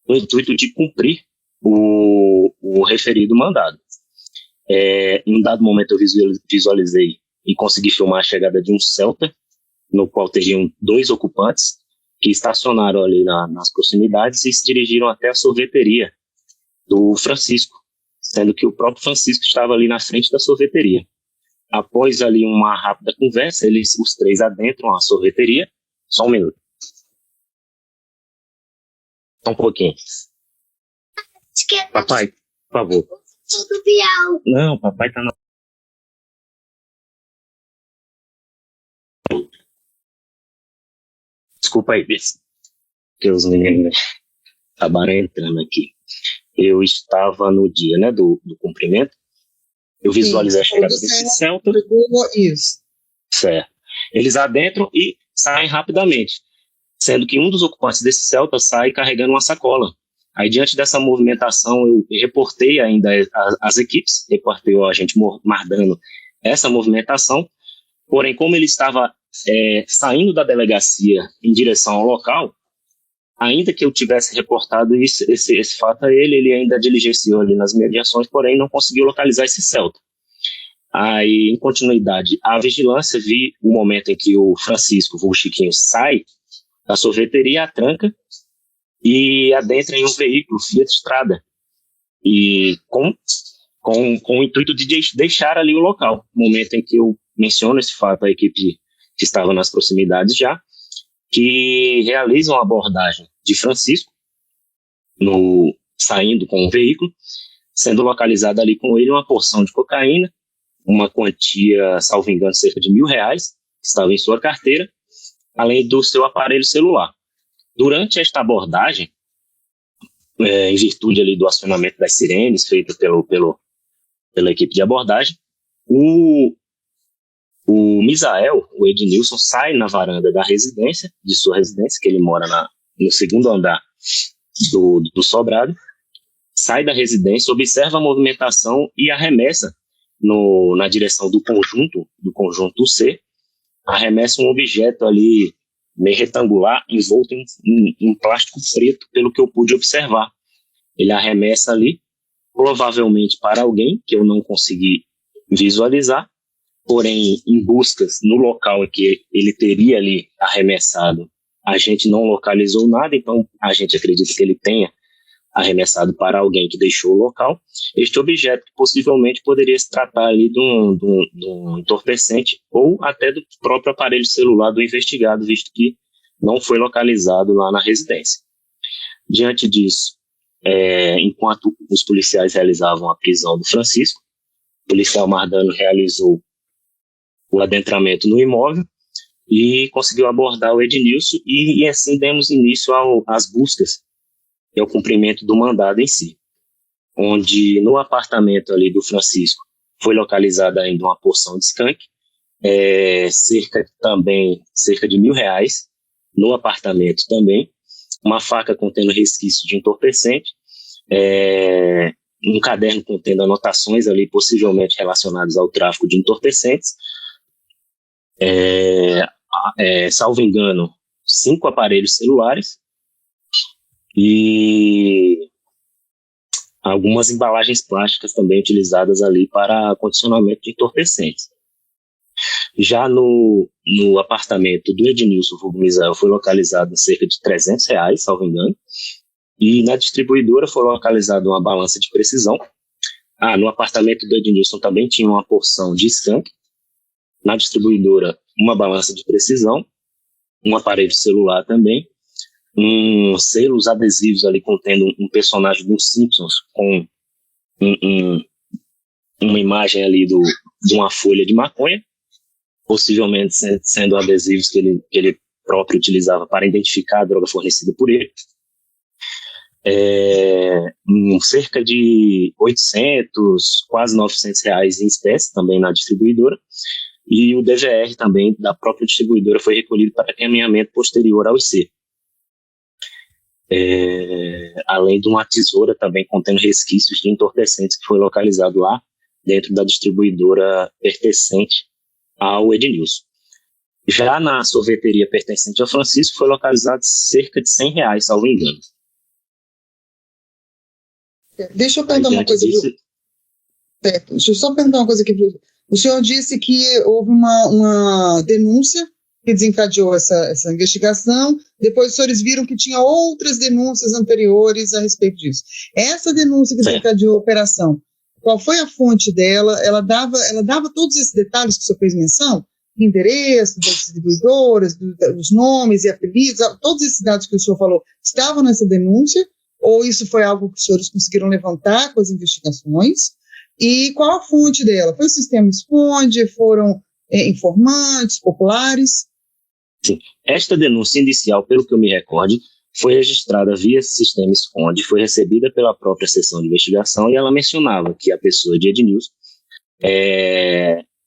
no intuito de cumprir o referido mandado. Em um dado momento eu visualizei e consegui filmar a chegada de um Celta, no qual teriam 2 ocupantes, que estacionaram ali nas proximidades e se dirigiram até a sorveteria do Francisco, sendo que o próprio Francisco estava ali na frente da sorveteria. Após ali uma rápida conversa, os 3 adentram a sorveteria. Só um minuto. Só um pouquinho. Papai, por favor. Não, papai tá na... Desculpa aí, porque os meninos acabaram entrando aqui. Eu estava no dia, né, do cumprimento. Eu visualizei a chegada desse Celta. Isso. Certo. Eles adentram e saem rapidamente, sendo que um dos ocupantes desse Celta sai carregando uma sacola. Aí, diante dessa movimentação, eu reportei ainda as equipes, reportei ao agente Mardano essa movimentação, porém, como ele estava saindo da delegacia em direção ao local, ainda que eu tivesse reportado esse fato a ele ainda diligenciou ali nas mediações, porém não conseguiu localizar esse Celta. Aí, em continuidade, a vigilância vi o momento em que o Francisco vulgo Chiquinho sai da sorveteria, tranca e adentra em um veículo Fiat Strada, e com o intuito de deixar ali o local. No momento em que eu menciono esse fato, a equipe que estava nas proximidades já, que realizam a abordagem de Francisco, saindo com o veículo, sendo localizada ali com ele uma porção de cocaína, uma quantia, salvo engano, cerca de R$1.000, que estava em sua carteira, além do seu aparelho celular. Durante esta abordagem, em virtude ali do acionamento das sirenes feito pela equipe de abordagem. O Misael, o Ednilson, sai na varanda de sua residência, que ele mora no segundo andar do sobrado, sai da residência, observa a movimentação e arremessa na direção do conjunto C, arremessa um objeto ali meio retangular, envolto em plástico preto, pelo que eu pude observar. Ele arremessa ali, provavelmente para alguém, que eu não consegui visualizar, porém, em buscas no local em que ele teria ali arremessado, a gente não localizou nada, então a gente acredita que ele tenha arremessado para alguém que deixou o local. Este objeto que possivelmente poderia se tratar ali de um entorpecente ou até do próprio aparelho celular do investigado, visto que não foi localizado lá na residência. Diante disso, enquanto os policiais realizavam a prisão do Francisco, o policial Mardano realizou o adentramento no imóvel e conseguiu abordar o Ednilson e assim demos início às buscas e ao cumprimento do mandado em si, onde no apartamento ali do Francisco foi localizada ainda uma porção de skunk, cerca de R$1.000, no apartamento também, uma faca contendo resquício de entorpecente, um caderno contendo anotações ali possivelmente relacionadas ao tráfico de entorpecentes, salvo engano, 5 aparelhos celulares e algumas embalagens plásticas também utilizadas ali para condicionamento de entorpecentes. Já no apartamento do Ednilson vulgo Misael foi localizado cerca de R$300, salvo engano, e na distribuidora foi localizada uma balança de precisão. No apartamento do Ednilson também tinha uma porção de skunk, na distribuidora uma balança de precisão, um aparelho celular também, selos adesivos ali contendo um personagem dos Simpsons com uma imagem ali de uma folha de maconha, possivelmente sendo adesivos que ele próprio utilizava para identificar a droga fornecida por ele. Cerca de R$800, quase R$900 em espécie também na distribuidora, e o DVR também da própria distribuidora foi recolhido para caminhamento posterior ao IC. Além de uma tesoura também contendo resquícios de entorpecentes que foi localizado lá dentro da distribuidora pertencente ao Ednilson. Já na sorveteria pertencente ao Francisco foi localizado cerca de R$100, salvo engano. Deixa eu perguntar uma coisa. Deixa eu só perguntar uma coisa aqui. O senhor disse que houve uma denúncia que desencadeou essa investigação, depois os senhores viram que tinha outras denúncias anteriores a respeito disso. Essa denúncia que desencadeou a operação, qual foi a fonte dela? Ela dava todos esses detalhes que o senhor fez menção? Endereço das distribuidoras, dos nomes e apelidos, todos esses dados que o senhor falou, estavam nessa denúncia? Ou isso foi algo que os senhores conseguiram levantar com as investigações? E qual a fonte dela? Foi o sistema Esconde? Foram informantes, populares? Sim. Esta denúncia inicial, pelo que eu me recordo, foi registrada via sistema Esconde, foi recebida pela própria seção de investigação e ela mencionava que a pessoa de Ednilson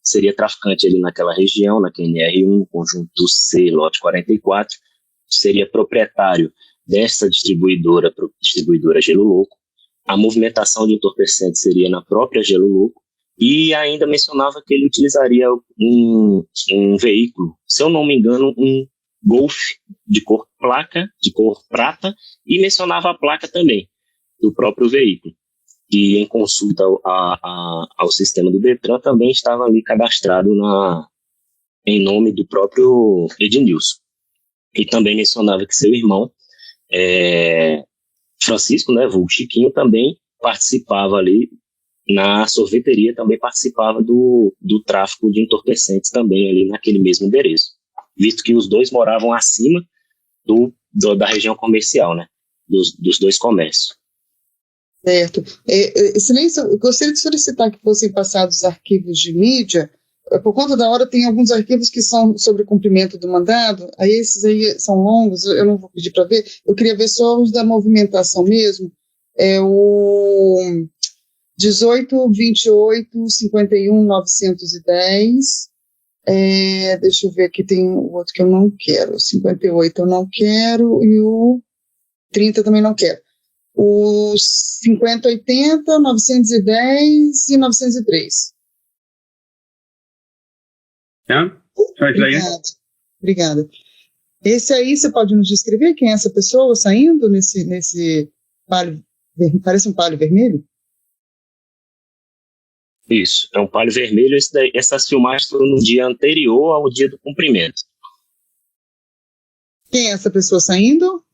seria traficante ali naquela região, na QNR1, conjunto C, lote 44, seria proprietário dessa distribuidora Gelo Louco, a movimentação de entorpecentes seria na própria Gelo Louco, e ainda mencionava que ele utilizaria um veículo, se eu não me engano, um Golf de cor prata, e mencionava a placa também do próprio veículo, que em consulta ao sistema do Detran também estava ali cadastrado em nome do próprio Ednilson. E também mencionava que seu irmão, Francisco, vulgo Chiquinho, também participava ali na sorveteria, também participava do tráfico de entorpecentes também ali naquele mesmo endereço, visto que os dois moravam acima da região comercial, dos dois comércios. Certo. Excelência, eu gostaria de solicitar que fossem passados arquivos de mídia por conta da hora, tem alguns arquivos que são sobre o cumprimento do mandado, aí esses aí são longos, eu não vou pedir para ver, eu queria ver só os da movimentação mesmo, é o 18, 28, 51, 910, deixa eu ver aqui, tem o outro que eu não quero, 58 eu não quero, e o 30 também não quero. Os 50, 80, 910 e 903. Obrigada. Esse aí, você pode nos descrever quem é essa pessoa saindo nesse palio, parece um palio vermelho? Isso, é um palio vermelho. Essas filmagens foram no dia anterior ao dia do cumprimento. Quem é essa pessoa saindo?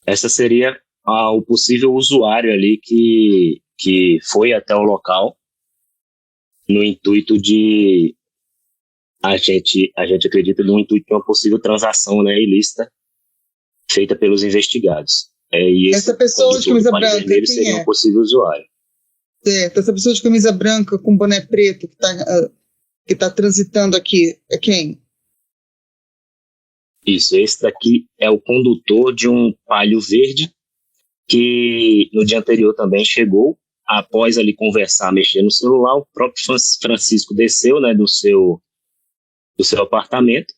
Essa seria o possível usuário ali que foi até o local no intuito de... A gente acredita no intuito de uma possível transação, né, ilícita feita pelos investigados. E essa pessoa de camisa branca, quem seria um possível usuário. Certo, essa pessoa de camisa branca com boné preto que tá transitando aqui, é quem? Isso, esse daqui é o condutor de um Palio verde que no dia anterior também chegou. Após ali conversar, mexer no celular, o próprio Francisco desceu, né, do seu apartamento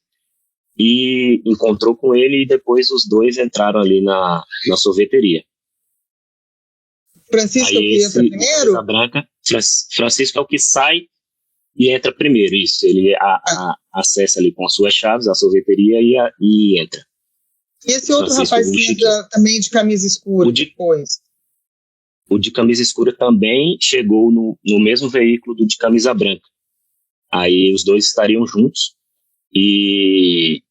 e encontrou com ele, e depois os dois entraram ali na sorveteria. Francisco é o que entra primeiro? Branca, Francisco é o que sai e entra primeiro, isso. Ele acessa ali com as suas chaves a sorveteria e entra. E esse outro rapaz que entra também de camisa escura depois? O de camisa escura também chegou no mesmo veículo do de camisa branca. Aí os dois estariam juntos e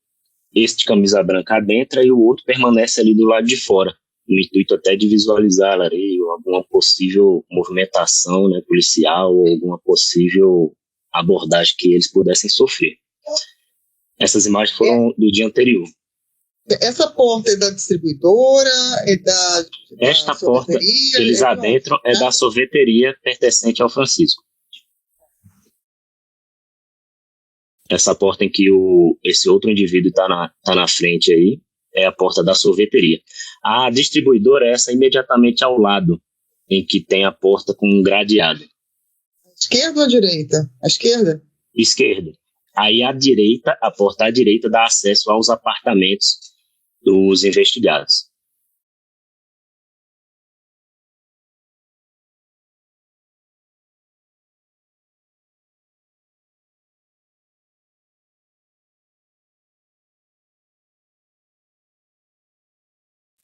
esse de camisa branca adentra e o outro permanece ali do lado de fora, no intuito até de visualizar ali alguma possível movimentação, né, policial, ou alguma possível abordagem que eles pudessem sofrer. Essas imagens foram do dia anterior. Essa porta é da distribuidora? Esta porta que eles adentram é da sorveteria pertencente ao Francisco. Essa porta em que esse outro indivíduo tá na frente aí é a porta da sorveteria. A distribuidora é essa imediatamente ao lado, em que tem a porta com um gradeado. Esquerda ou direita? A esquerda? Esquerda. Aí a porta à direita dá acesso aos apartamentos dos investigados.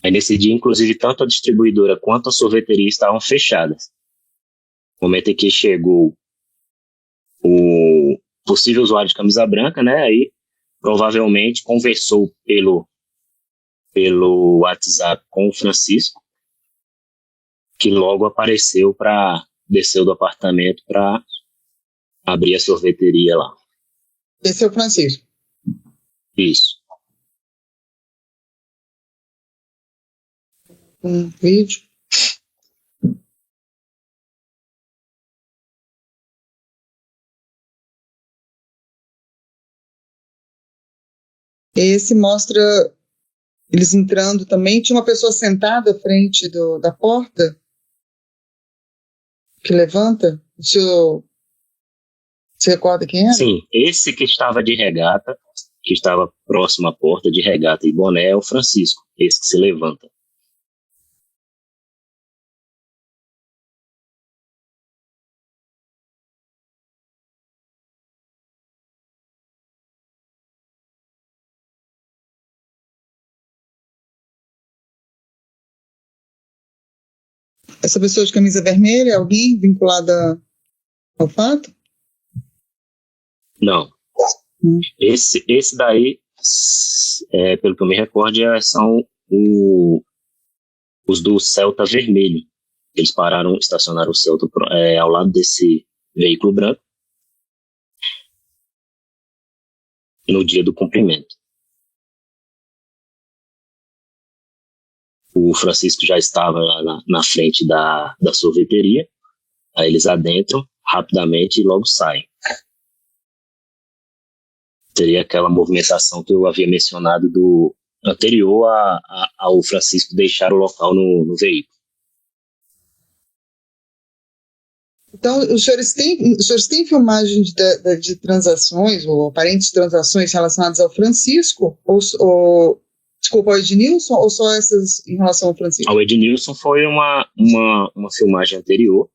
Aí nesse dia, inclusive, tanto a distribuidora quanto a sorveteria estavam fechadas. No momento em que chegou o possível usuário de camisa branca, né, aí provavelmente conversou pelo WhatsApp com o Francisco, que logo desceu do apartamento para abrir a sorveteria lá. Esse é o Francisco? Isso. Vídeo. Esse mostra eles entrando também. Tinha uma pessoa sentada à frente da porta que levanta. Você recorda quem era? Sim, esse que estava de regata, que estava próximo à porta de regata e boné, é o Francisco, esse que se levanta. Essa pessoa de camisa vermelha é alguém vinculada ao fato? Não. Esse daí, pelo que eu me recordo, são os do Celta vermelho. Eles estacionaram o Celta ao lado desse veículo branco no dia do cumprimento. O Francisco já estava lá na frente da sorveteria, aí eles adentram rapidamente e logo saem. Seria aquela movimentação que eu havia mencionado do anterior ao Francisco deixar o local no veículo. Então, os senhores têm filmagem de transações, ou aparentes transações relacionadas ao Francisco, desculpa, ao Ednilson, ou só essas em relação ao Francisco? Ao Ednilson foi uma filmagem anterior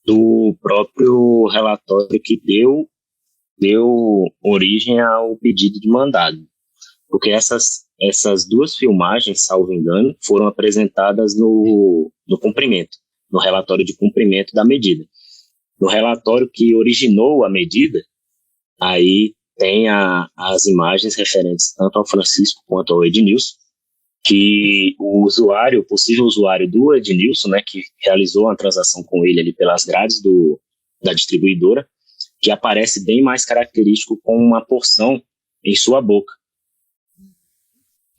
do próprio relatório que deu origem ao pedido de mandado. Porque essas duas filmagens, salvo engano, foram apresentadas no cumprimento, no relatório de cumprimento da medida. No relatório que originou a medida, aí tem as imagens referentes tanto ao Francisco quanto ao Ednilson, que o possível usuário do Ednilson, né, que realizou uma transação com ele ali pelas grades da distribuidora, que aparece bem mais característico com uma porção em sua boca.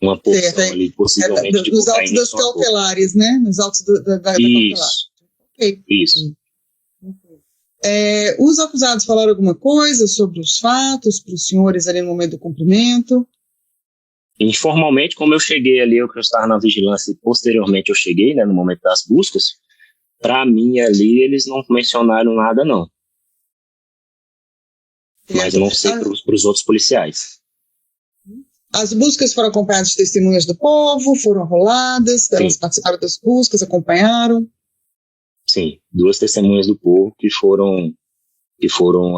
Uma porção ali, possivelmente de nos cocaína. autos das cautelares, né? Nos autos da cautelar. Okay. Isso. Os acusados falaram alguma coisa sobre os fatos para os senhores ali no momento do cumprimento? Informalmente, como eu cheguei ali, eu estava na vigilância e posteriormente eu cheguei, né, no momento das buscas, para mim ali eles não mencionaram nada, não. Mas eu não sei para os outros policiais. As buscas foram acompanhadas de testemunhas do povo, foram roladas, elas participaram das buscas, acompanharam? Sim, 2 testemunhas do povo que foram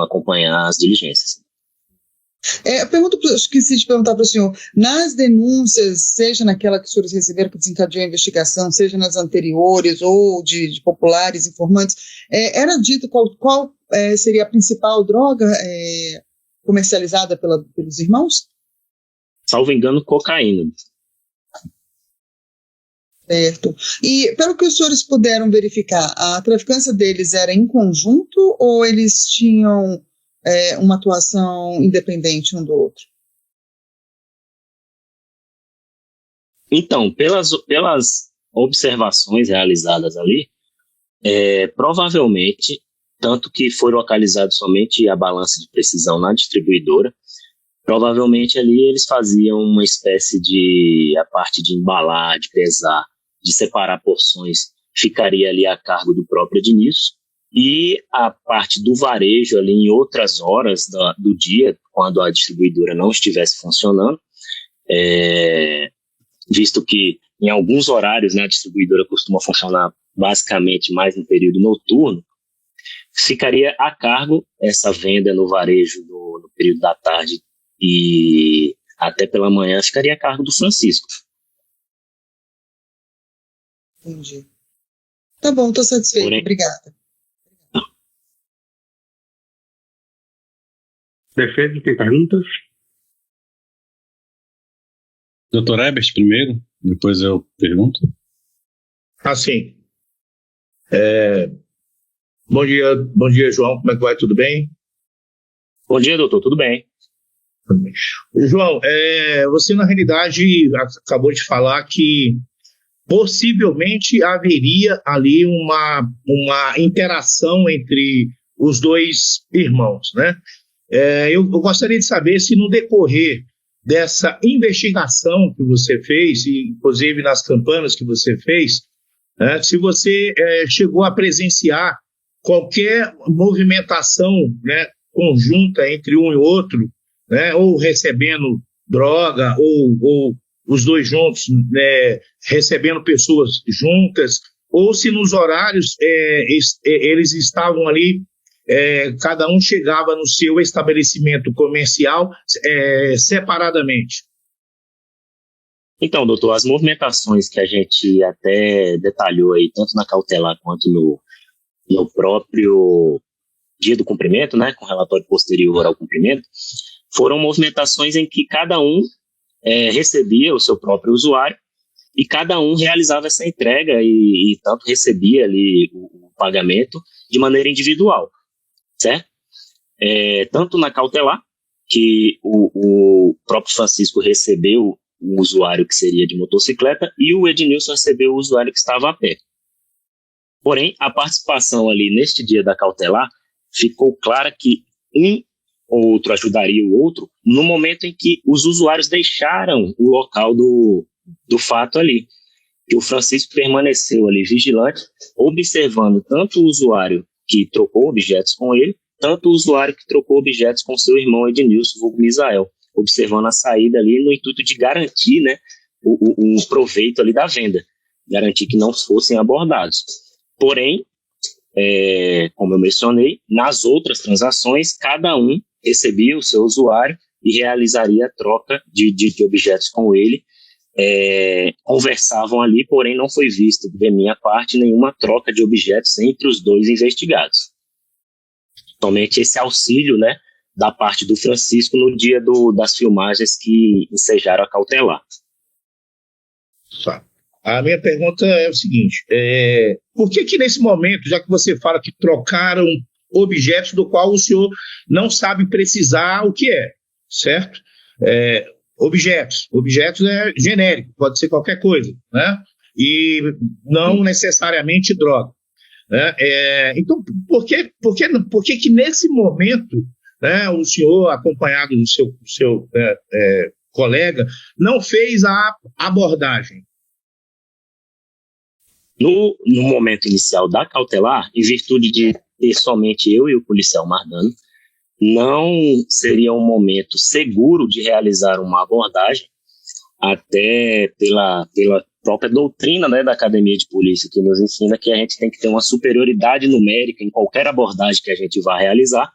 acompanhar as diligências. Pergunto, esqueci de perguntar para o senhor, nas denúncias, seja naquela que os senhores receberam que desencadeou a investigação, seja nas anteriores ou de populares informantes, era dito qual seria a principal droga comercializada pelos irmãos? Salvo engano, cocaína. Certo. E, pelo que os senhores puderam verificar, a traficância deles era em conjunto ou eles tinham uma atuação independente um do outro? Então, pelas observações realizadas ali, provavelmente, tanto que foi localizado somente a balança de precisão na distribuidora, provavelmente ali eles faziam uma espécie a parte de embalar, de pesar, de separar porções, ficaria ali a cargo do próprio Ednilson, e a parte do varejo ali em outras horas do dia, quando a distribuidora não estivesse funcionando, visto que em alguns horários, né, a distribuidora costuma funcionar basicamente mais no período noturno, ficaria a cargo essa venda no varejo no período da tarde e até pela manhã ficaria a cargo do Francisco. Entendi. Tá bom, estou satisfeito. Obrigada. Defesa, tem perguntas? Doutor Ebert primeiro, depois eu pergunto. Sim. Bom dia, João, como é que vai? Tudo bem? Bom dia, doutor, tudo bem? João, você na realidade acabou de falar que possivelmente haveria ali uma interação entre os dois irmãos, né? Eu gostaria de saber se no decorrer dessa investigação que você fez, e inclusive nas campanhas que você fez, se você chegou a presenciar qualquer movimentação, né, conjunta entre um e outro, né, ou recebendo droga, ou os dois juntos, né, recebendo pessoas juntas, ou se nos horários eles estavam ali, cada um chegava no seu estabelecimento comercial separadamente. Então, doutor, as movimentações que a gente até detalhou aí, tanto na cautelar quanto no próprio dia do cumprimento, né, com relatório posterior ao cumprimento, foram movimentações em que cada um recebia o seu próprio usuário e cada um realizava essa entrega e tanto recebia ali o pagamento de maneira individual, certo? Tanto na cautelar, que o próprio Francisco recebeu o usuário que seria de motocicleta e o Ednilson recebeu o usuário que estava a pé. Porém, a participação ali neste dia da cautelar ficou clara que um outro ajudaria o outro, no momento em que os usuários deixaram o local do fato ali. Que o Francisco permaneceu ali vigilante, observando tanto o usuário que trocou objetos com ele, tanto o usuário que trocou objetos com seu irmão Ednilson, vulgo Misael, observando a saída ali no intuito de garantir, né, o proveito ali da venda, garantir que não fossem abordados. Porém, como eu mencionei, nas outras transações, cada um recebia o seu usuário e realizaria a troca de objetos com ele. Conversavam ali, porém não foi visto de minha parte nenhuma troca de objetos entre os dois investigados. Somente esse auxílio, né, da parte do Francisco no dia das filmagens que ensejaram a cautelar. Tá. A minha pergunta é o seguinte, por que nesse momento, já que você fala que trocaram objetos do qual o senhor não sabe precisar o que é, certo? Objetos é genérico, pode ser qualquer coisa, né? E não necessariamente droga. Né? Então, por que nesse momento, né, o senhor, acompanhado do seu colega, não fez a abordagem? No momento inicial da cautelar, em virtude de ter somente eu e o policial Mardano, não seria um momento seguro de realizar uma abordagem, até pela própria doutrina, né, da Academia de Polícia, que nos ensina que a gente tem que ter uma superioridade numérica em qualquer abordagem que a gente vá realizar,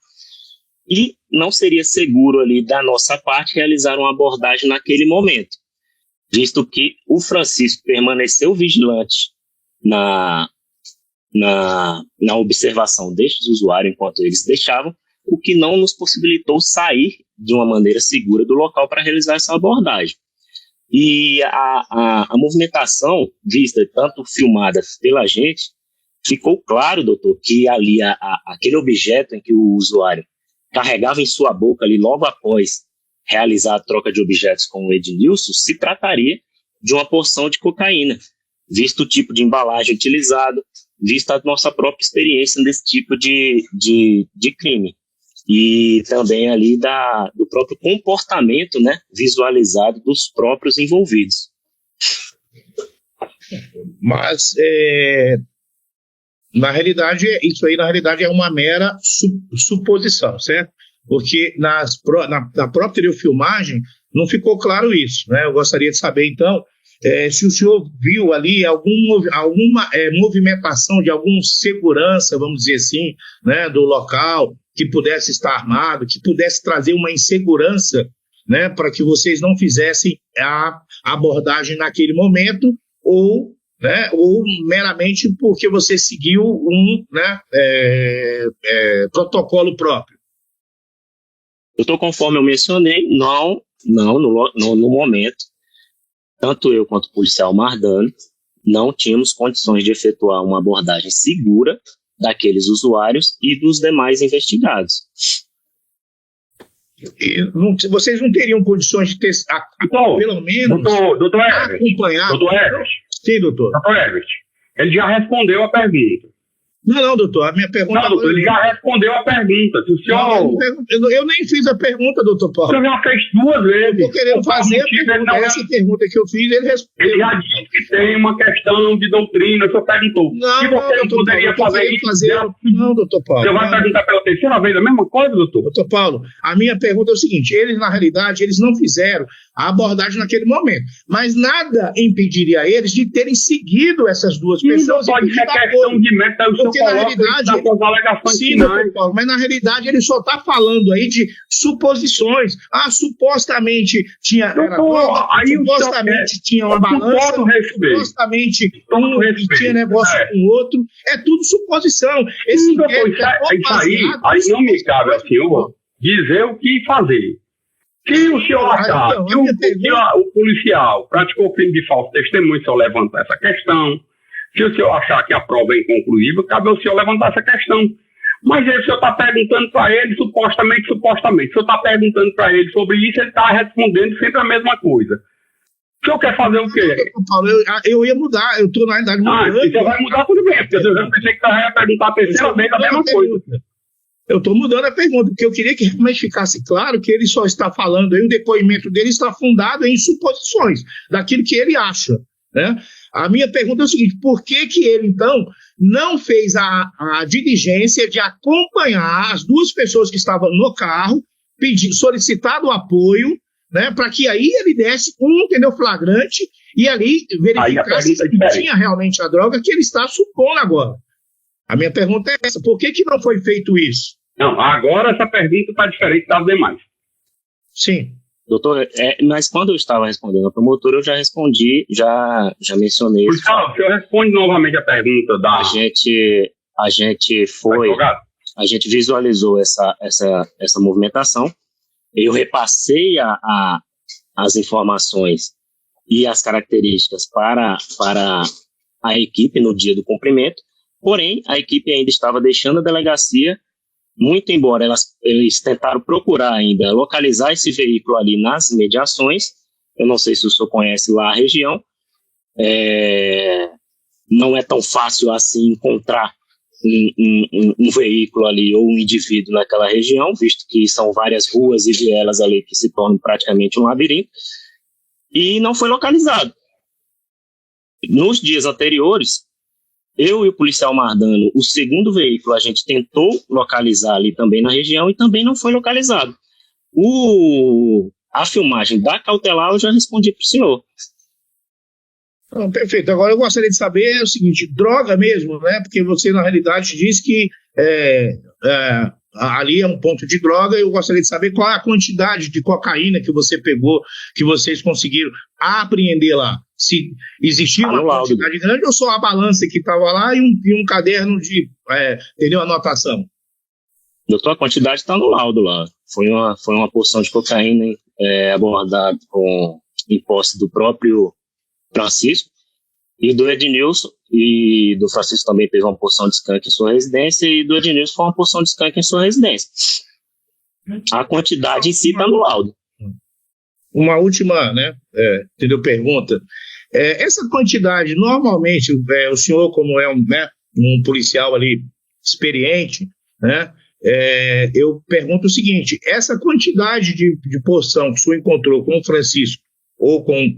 e não seria seguro ali da nossa parte realizar uma abordagem naquele momento, visto que o Francisco permaneceu vigilante na observação destes usuários enquanto eles deixavam, o que não nos possibilitou sair de uma maneira segura do local para realizar essa abordagem. E a movimentação vista, tanto filmada pela gente, ficou claro, doutor, que ali aquele objeto em que o usuário carregava em sua boca ali logo após realizar a troca de objetos com o Ednilson, se trataria de uma porção de cocaína, visto o tipo de embalagem utilizado, vista a nossa própria experiência nesse tipo de crime. E também ali do próprio comportamento, né, visualizado dos próprios envolvidos. Mas, na realidade, isso aí, na realidade, é uma mera suposição, certo? Porque na própria filmagem não ficou claro isso, né? Eu gostaria de saber, então, se o senhor viu ali alguma movimentação de alguma segurança, vamos dizer assim, né, do local, que pudesse estar armado, que pudesse trazer uma insegurança, né, para que vocês não fizessem a abordagem naquele momento, ou meramente porque você seguiu um protocolo próprio. Doutor, conforme eu mencionei, não no momento, tanto eu quanto o policial Mardano não tínhamos condições de efetuar uma abordagem segura daqueles usuários e dos demais investigados. Vocês não teriam condições de ter, pelo menos, doutor acompanhado? Doutor Herbert. Sim, doutor. Doutor Herbert, ele já respondeu a pergunta. Não, doutor, a minha pergunta... Não, doutor, ele já respondeu a pergunta. Se o senhor... Eu nem fiz a pergunta, doutor Paulo. O senhor já fez 2 vezes. Eu estou querendo fazer a pergunta. Essa pergunta que eu fiz, ele respondeu. Ele já disse que tem uma questão de doutrina, o senhor perguntou. Não, não poderia fazer isso. Não, doutor Paulo. Você vai perguntar pela terceira vez a mesma coisa, doutor? Doutor Paulo, a minha pergunta é o seguinte, eles, na realidade, eles não fizeram a abordagem naquele momento, mas nada impediria eles de terem seguido essas duas pessoas. Não pode ser questão de meta, o senhor realidade, sim, doutor Paulo, mas na realidade ele só está falando aí de suposições. Supostamente tinha supostamente tinha uma balança, supostamente tinha negócio com o outro. É tudo suposição. Isso aí não me cabe ao senhor dizer o que fazer. Se o senhor achar que o policial praticou crime de falso testemunho, o senhor levantar essa questão. Se o senhor achar que a prova é inconcluível, cabe ao senhor levantar essa questão. Mas aí o senhor está perguntando para ele, supostamente. O senhor está perguntando para ele sobre isso, ele está respondendo sempre a mesma coisa. O senhor quer fazer o quê? Paulo, eu ia mudar, eu estou na realidade mudando. Você vai mudar tudo bem, porque eu pensei que você ia perguntar a terceira vez a mesma coisa. Eu estou mudando a pergunta, porque eu queria que realmente ficasse claro que ele só está falando aí, o depoimento dele está fundado em suposições, daquilo que ele acha, né? A minha pergunta é o seguinte: por que ele, então, não fez a diligência de acompanhar as duas pessoas que estavam no carro, solicitado apoio, né, para que aí ele desse entendeu, flagrante e ali verificasse se tinha realmente a droga que ele está supondo agora? A minha pergunta é essa: por que não foi feito isso? Não, agora essa pergunta está diferente das demais. Sim. Doutor, mas quando eu estava respondendo a promotora, eu já respondi, já mencionei. Por isso, se eu respondo novamente a pergunta da... A gente visualizou essa movimentação, eu repassei as informações e as características para a equipe no dia do cumprimento, porém, a equipe ainda estava deixando a delegacia, muito embora eles tentaram procurar ainda localizar esse veículo ali nas imediações. Eu não sei se o senhor conhece lá a região, não é tão fácil assim encontrar um veículo ali ou um indivíduo naquela região, visto que são várias ruas e vielas ali que se tornam praticamente um labirinto, e não foi localizado. Nos dias anteriores, eu e o policial Mardano, o segundo veículo, a gente tentou localizar ali também na região e também não foi localizado. A filmagem da cautelar eu já respondi para o senhor. Perfeito. Agora eu gostaria de saber o seguinte: droga mesmo, né? Porque você na realidade diz que ali é um ponto de droga. Eu gostaria de saber qual é a quantidade de cocaína que você pegou, que vocês conseguiram apreender lá. Se existia uma quantidade grande ou só a balança que estava lá e um caderno de anotação? Doutor, a quantidade está no laudo lá. Foi uma porção de cocaína abordada em posse do próprio Francisco e do Ednilson, e do Francisco também teve uma porção de skunk em sua residência, e do Ednilson foi uma porção de skunk em sua residência. A quantidade em si está no laudo. Uma última, pergunta. Essa quantidade, normalmente, o senhor, como é um policial ali experiente, né, eu pergunto o seguinte: essa quantidade de porção que o senhor encontrou com o Francisco ou com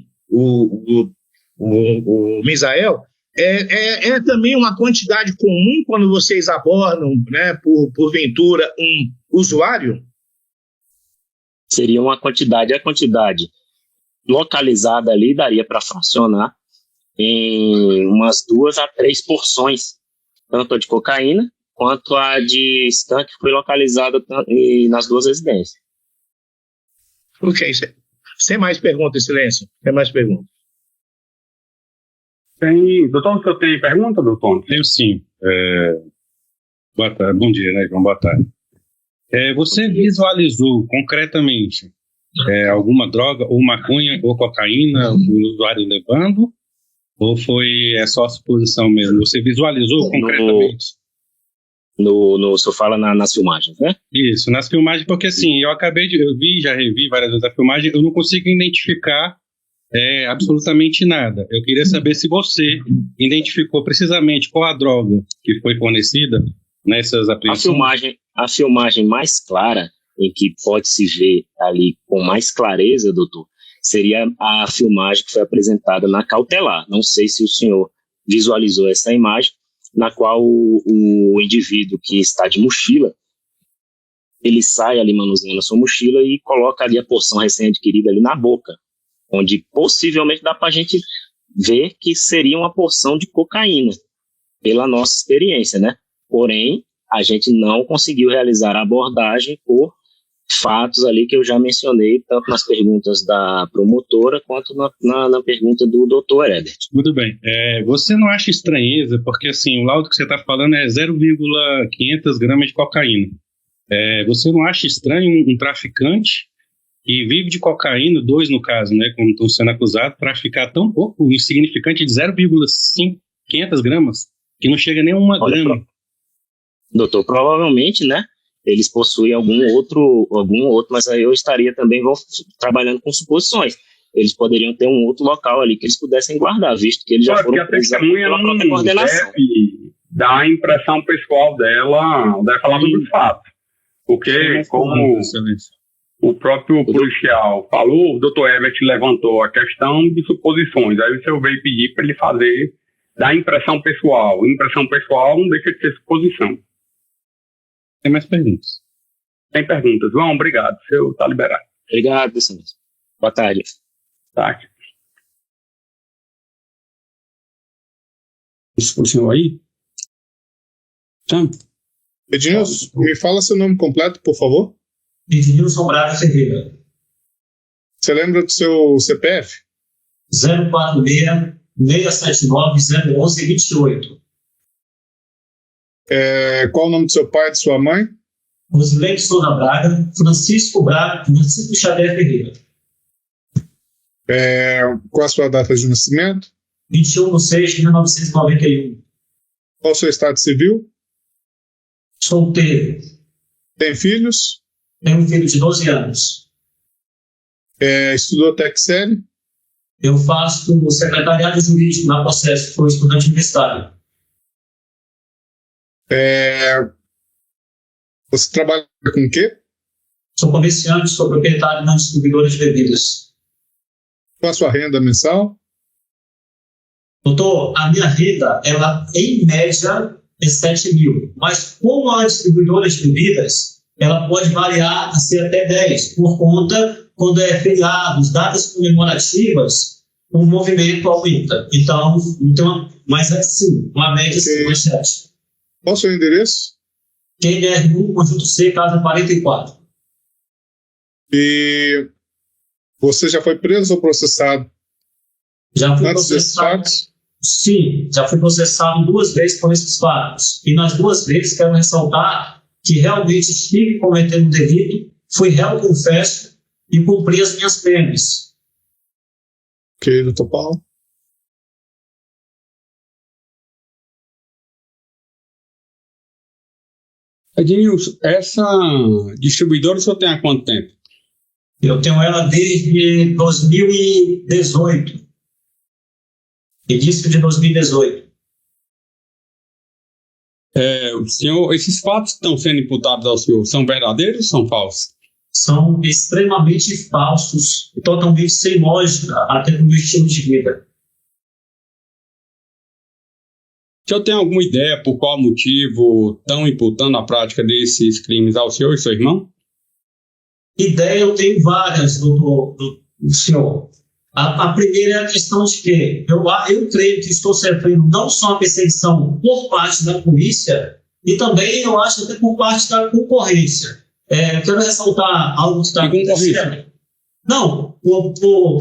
o Misael é também uma quantidade comum quando vocês abordam, né, porventura, um usuário? Seria a quantidade localizada ali daria para fracionar em umas 2 a 3 porções, tanto a de cocaína quanto a de skunk, que foi localizada nas duas residências. Ok, sem mais perguntas, Silêncio. Sem mais perguntas. Doutor, o senhor tem pergunta, doutor? Tenho sim. Boa tarde, bom dia, né, João? Boa tarde. Você visualizou concretamente alguma droga, ou maconha, ou cocaína, o usuário levando? Ou foi só suposição mesmo? Você visualizou concretamente? O senhor fala nas filmagens, né? Isso, nas filmagens, porque assim, eu já revi várias vezes a filmagem, eu não consigo identificar absolutamente nada. Eu queria saber se você identificou precisamente qual a droga que foi fornecida nessas apreensões. A filmagem mais clara, em que pode se ver ali com mais clareza, doutor, seria a filmagem que foi apresentada na cautelar. Não sei se o senhor visualizou essa imagem, na qual o indivíduo que está de mochila, ele sai ali manuseando a sua mochila e coloca ali a porção recém-adquirida ali na boca, onde possivelmente dá para a gente ver que seria uma porção de cocaína, pela nossa experiência, né? Porém, a gente não conseguiu realizar a abordagem por fatos ali que eu já mencionei, tanto nas perguntas da promotora quanto na pergunta do doutor Herbert. Muito bem. Você não acha estranheza, porque assim, o laudo que você está falando é 0,500 gramas de cocaína. Você não acha estranho um traficante que vive de cocaína, 2 no caso, né, como estão sendo acusados, traficar tão pouco, insignificante de 0,500 gramas, que não chega nem a 1 grama? Doutor, provavelmente, né, eles possuem algum outro, mas aí eu estaria também trabalhando com suposições. Eles poderiam ter um outro local ali que eles pudessem guardar, visto que eles já foram presos pela própria coordenação. Dá a impressão pessoal dela falando dos fatos. Porque, como Excelência. o próprio policial falou, o doutor Herbert levantou a questão de suposições. Aí o senhor veio pedir para ele fazer da impressão pessoal. Impressão pessoal não deixa de ser suposição. Tem mais perguntas? Tem perguntas? João, obrigado. O senhor está liberado. Obrigado, excelência. Boa tarde. Tá. Isso pro senhor aí? Chama. Ednilson, me fala seu nome completo, por favor. Ednilson Braga Ferreira. Você lembra do seu CPF? 046-679-011-28. Qual o nome do seu pai e de sua mãe? Rosilene Souza Braga, Francisco Xavier Ferreira. Qual a sua data de nascimento? 21/6/1991. Qual o seu estado civil? Solteiro. Tem filhos? Tenho um filho de 12 anos. Estudou até que série? Eu faço o secretariado jurídico na Processo, sou estudante universitário. Você trabalha com o quê? Sou comerciante, sou proprietário na distribuidora de bebidas. Qual a sua renda mensal? Doutor, a minha renda, ela em média é 7 mil, mas como a distribuidora de bebidas, ela pode variar a ser até 10, por conta, quando é feriados, datas comemorativas, o movimento aumenta. Então mas é sim, uma média de 7. Qual o seu endereço? QNR1, Conjunto C, casa 44. E você já foi preso ou processado Já fui antes desses processado. fatos? Sim, já fui processado 2 vezes por esses fatos. E nas 2 vezes quero ressaltar que realmente estive cometendo um delito, fui réu, confesso, e cumpri as minhas penas. Ok, doutor Paulo. Ednilson, essa distribuidora o senhor tem há quanto tempo? Eu tenho ela desde 2018. Início de 2018. O senhor, esses fatos que estão sendo imputados ao senhor são verdadeiros ou são falsos? São extremamente falsos e totalmente sem lógica, até no meu estilo de vida. O senhor tem alguma ideia por qual motivo estão imputando a prática desses crimes ao senhor e seu irmão? Ideia eu tenho várias, doutor, senhor. A primeira é a questão de que eu creio que estou sofrendo não só a perseguição por parte da polícia, e também eu acho até por parte da concorrência. Quero ressaltar algo que está acontecendo. Não,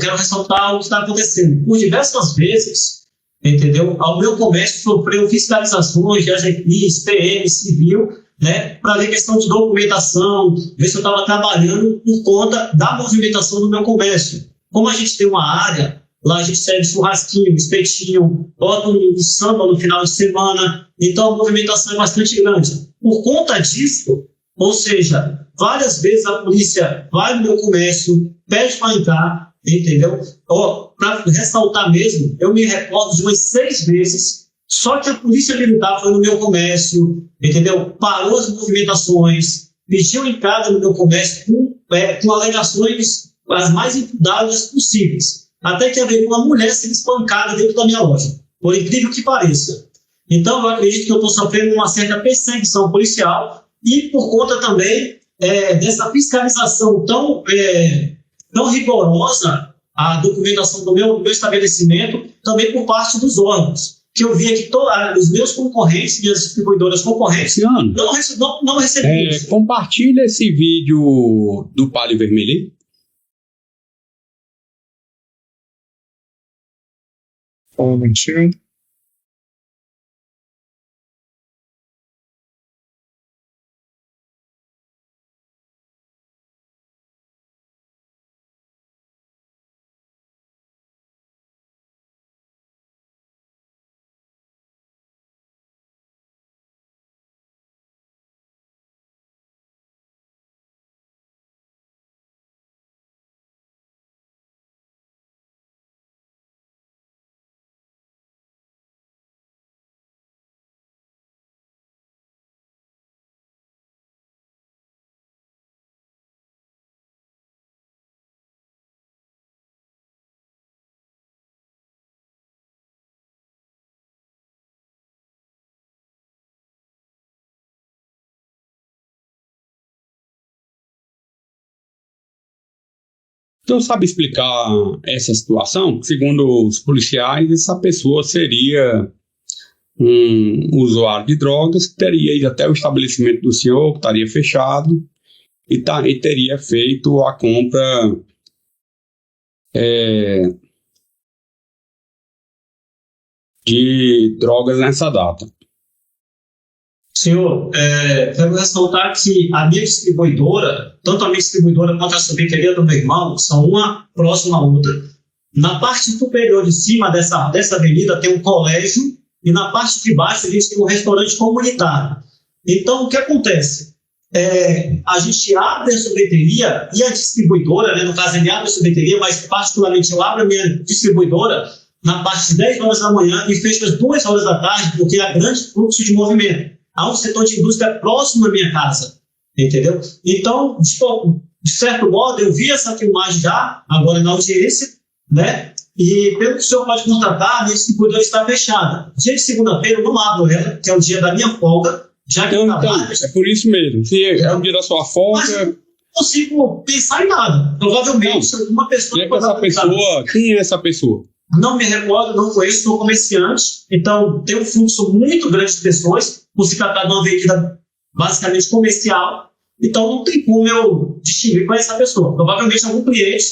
quero ressaltar algo que está acontecendo. Por diversas vezes, entendeu? Ao meu comércio sofreu fiscalizações de AGPIs, PM, civil, né, para ver questão de documentação, ver se eu estava trabalhando por conta da movimentação do meu comércio. Como a gente tem uma área, lá a gente serve churrasquinho, espetinho, bota um samba no final de semana, então a movimentação é bastante grande. Por conta disso, ou seja, várias vezes a polícia vai no meu comércio, pede para entrar, entendeu? Para ressaltar mesmo, eu me recordo de umas 6 vezes, só que a polícia militar foi no meu comércio, entendeu? Parou as movimentações, pediu entrada no meu comércio com alegações as mais impudáveis possíveis. Até que havia uma mulher sendo espancada dentro da minha loja, por incrível que pareça. Então, eu acredito que eu estou sofrendo uma certa perseguição policial e por conta também dessa fiscalização tão rigorosa à documentação do meu estabelecimento, também por parte dos órgãos. Que eu via que os meus concorrentes, minhas distribuidoras concorrentes, não recebiam isso. Compartilha esse vídeo do Palio Vermelho. Um momentinho. Então, sabe explicar essa situação? Segundo os policiais, essa pessoa seria um usuário de drogas que teria ido até o estabelecimento do senhor, que estaria fechado, e teria feito a compra de drogas nessa data. Senhor, quero ressaltar que a minha distribuidora, tanto a minha distribuidora quanto a sorveteria do meu irmão, são uma próxima à outra. Na parte superior de cima dessa avenida tem um colégio e na parte de baixo a gente tem um restaurante comunitário. Então, o que acontece? A gente abre a sorveteria e a distribuidora, né, no caso ele abre a sorveteria, mas particularmente eu abro a minha distribuidora na parte de 10 horas da manhã e fecho às 2 horas da tarde, porque há grande fluxo de movimento. Há um setor de indústria próximo à minha casa, entendeu? Então, de certo modo, eu vi essa filmagem já, agora na audiência, né? E pelo que o senhor pode constatar, a minha distribuidora está fechada. Dia de segunda-feira eu não abro ela, que é o dia da minha folga, já que então, é por isso mesmo. Se é o dia da sua folga... Mas eu não consigo pensar em nada. Provavelmente, uma pessoa... Quem é essa pessoa? Não me recordo, não conheço, sou comerciante, então tem um fluxo muito grande de pessoas, por se tratar de uma avenida basicamente comercial, então não tem como eu distinguir com essa pessoa. Provavelmente algum cliente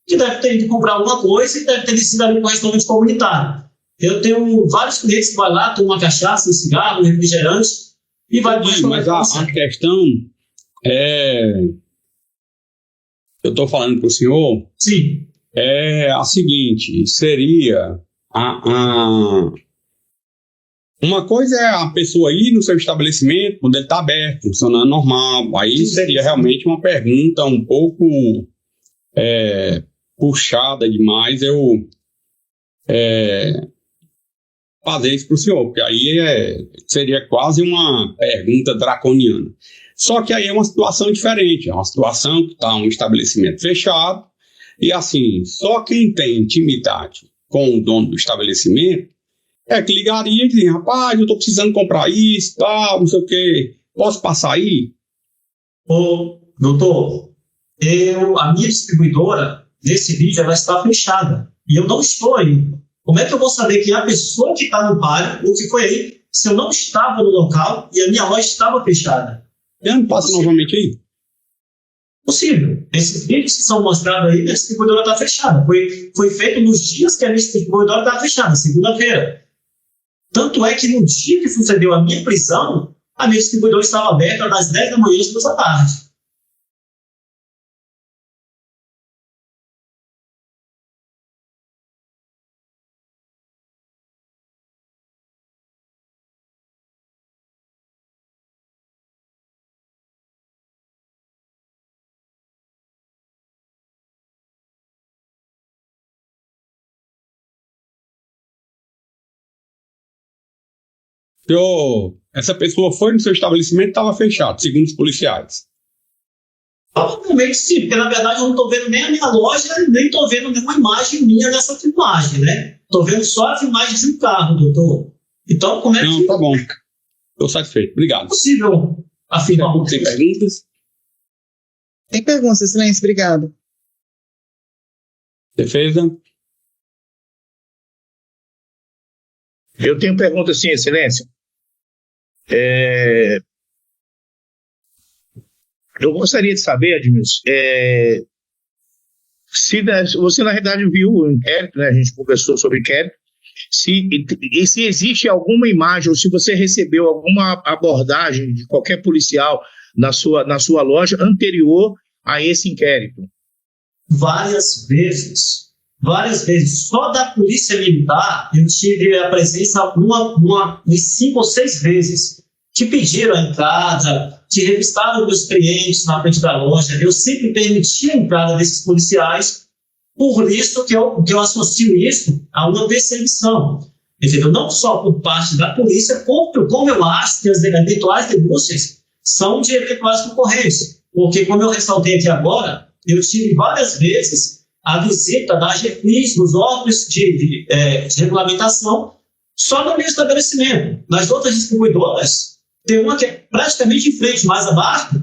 que deve ter ido comprar alguma coisa e deve ter descido ali para um restaurante comunitário. Eu tenho vários clientes que vão lá, tomam uma cachaça, um cigarro, um refrigerante e vai... Mas a questão é... Eu estou falando para o senhor... Sim. É a seguinte, seria uma coisa é a pessoa ir no seu estabelecimento quando ele está aberto, funcionando normal, aí seria realmente uma pergunta um pouco puxada demais eu fazer isso para o senhor, porque aí seria quase uma pergunta draconiana. Só que aí é uma situação diferente, é uma situação que está um estabelecimento fechado, e assim, só quem tem intimidade com o dono do estabelecimento que ligaria e diria, rapaz, eu estou precisando comprar isso, tal, não sei o quê, posso passar aí? Ô, doutor, a minha distribuidora, nesse vídeo, ela está fechada, e eu não estou aí. Como é que eu vou saber que é a pessoa que está no páreo, ou que foi aí, se eu não estava no local e a minha loja estava fechada? Passa novamente aí. Possível. Esses vídeos que são mostrados aí, a distribuidora está fechada. Foi feito nos dias que a minha distribuidora estava fechada, segunda-feira. Tanto é que no dia que sucedeu a minha prisão, a minha distribuidora estava aberta das 10 da manhã às 2 da tarde. Essa pessoa foi no seu estabelecimento e estava fechado, segundo os policiais. Provavelmente sim, porque na verdade eu não estou vendo nem a minha loja, nem estou vendo nenhuma imagem minha nessa filmagem, né? Estou vendo só as imagens de um carro, doutor. Então, como é que... Não, tá bom. Estou satisfeito. Obrigado. É possível afirmar. Tem perguntas? Tem perguntas, excelência. Obrigado. Defesa? Eu tenho pergunta, sim, excelência. Eu gostaria de saber, Admilson, se você, na realidade, viu o inquérito, né? A gente conversou sobre o inquérito, se existe alguma imagem, ou se você recebeu alguma abordagem de qualquer policial na sua loja anterior a esse inquérito. Várias vezes. Só da Polícia Militar eu tive a presença umas 5 ou 6 vezes, que pediram a entrada, que revistaram meus clientes na frente da loja. Eu sempre permiti a entrada desses policiais, por isso que eu associo isso a uma perseguição. Entendeu? Não só por parte da polícia, como eu acho que as eventuais denúncias são de eventuais concorrências. Porque, como eu ressaltei aqui agora, eu tive várias vezes a visita da AGFIS, dos órgãos de regulamentação, só no meu estabelecimento. Nas outras distribuidoras, tem uma que é praticamente em frente, mais abaixo,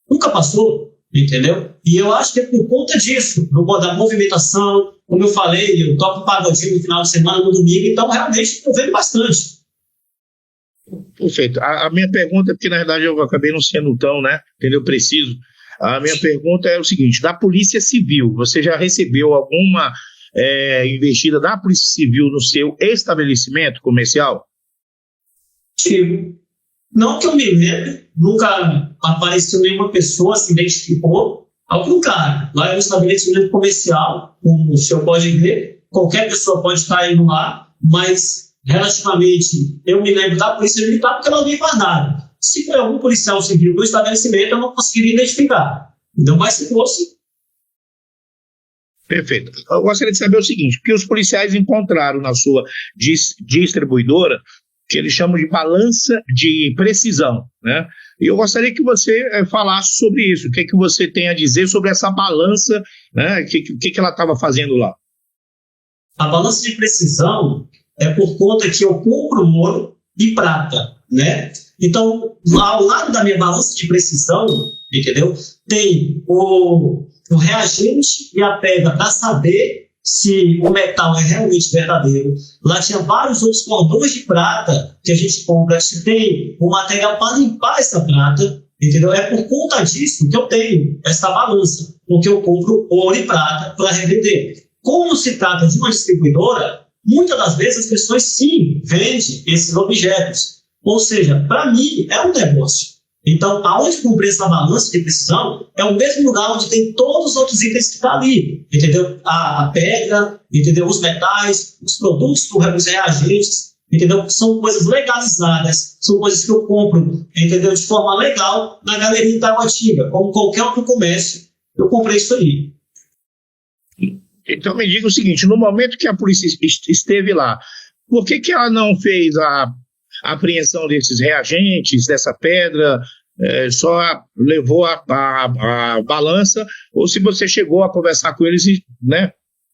nunca passou. entendeu? E eu acho que é por conta disso, da movimentação, como eu falei, eu toco pagodinho no final de semana, no domingo, então realmente eu vejo bastante. Perfeito. A minha pergunta, porque na verdade eu acabei não sendo tão, entendeu, preciso. A minha pergunta é o seguinte: da Polícia Civil, você já recebeu alguma investida da Polícia Civil no seu estabelecimento comercial? Tipo, não que eu me lembre, nunca apareceu nenhuma pessoa, se identificou. Ao contrário, lá é um estabelecimento comercial, como o senhor pode ver, qualquer pessoa pode estar indo lá, mas relativamente eu me lembro da Polícia Militar porque ela não me guardaram. Se for algum policial civil do estabelecimento, eu não conseguiria identificar. Então, mas se fosse... Perfeito. Eu gostaria de saber o seguinte, porque os policiais encontraram na sua distribuidora que eles chamam de balança de precisão, né? E eu gostaria que você falasse sobre isso, o que você tem a dizer sobre essa balança, né? O que ela estava fazendo lá? A balança de precisão é por conta que eu compro ouro e prata, né? Então, ao lado da minha balança de precisão, entendeu? Tem o reagente e a pedra para saber se o metal é realmente verdadeiro. Lá tinha vários outros cordões de prata que a gente compra, que tem o material para limpar essa prata, entendeu? É por conta disso que eu tenho essa balança, porque eu compro ouro e prata para revender. Como se trata de uma distribuidora, muitas das vezes as pessoas sim vendem esses objetos. Ou seja, para mim é um negócio. Então, aonde eu comprei essa balança de precisão é o mesmo lugar onde tem todos os outros itens que estão ali, entendeu? A pedra, entendeu? Os metais, os produtos, os reagentes, entendeu? São coisas legalizadas, são coisas que eu compro, entendeu? De forma legal na Galeria Itaguatinga, como qualquer outro comércio, eu comprei isso aí. Então me diga o seguinte, no momento que a polícia esteve lá, por que ela não fez a apreensão desses reagentes, dessa pedra, só levou a balança, ou se você chegou a conversar com eles e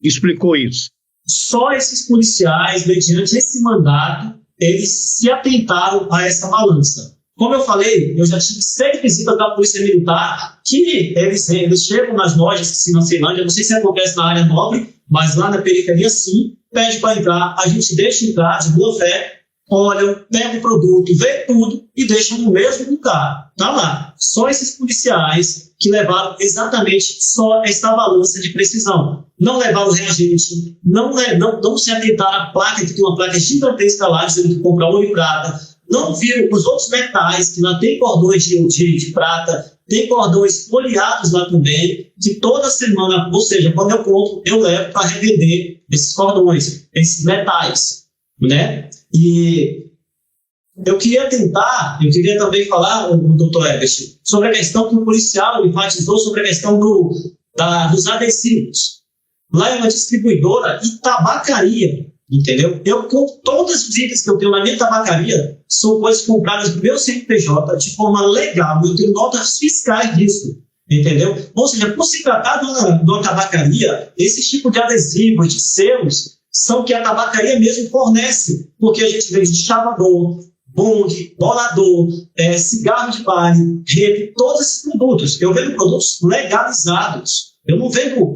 explicou isso? Só esses policiais, mediante esse mandato, eles se atentaram a essa balança. Como eu falei, eu já tive 6 visitas da Polícia Militar, que eles chegam nas lojas assim, na Ceilândia, não sei se acontece na área nobre, mas lá na periferia sim, pede para entrar, a gente deixa entrar de boa fé, olham, pegam o produto, vê tudo e deixam no mesmo lugar. Tá lá. Só esses policiais que levaram exatamente só essa balança de precisão. Não levaram reagente, não se atentaram à placa, que tem uma placa gigantesca lá, dizendo que compra ouro e prata. Não viram os outros metais, que lá tem cordões de prata, tem cordões folheados lá também, que toda semana, ou seja, quando eu compro, eu levo para revender esses cordões, esses metais, né? E eu queria também falar, o doutor Ebert, sobre a questão que o policial enfatizou sobre a questão dos adesivos. Lá é uma distribuidora e tabacaria, entendeu? Eu compro todas as itens que eu tenho na minha tabacaria, são coisas compradas do meu CNPJ de forma legal, eu tenho notas fiscais disso, entendeu? Ou seja, por se tratar de uma tabacaria, esse tipo de adesivos, de selos, são que a tabacaria mesmo fornece, porque a gente vende chavador, bong, bolador, cigarro de baile, rede, todos esses produtos. Eu vendo produtos legalizados, eu não vendo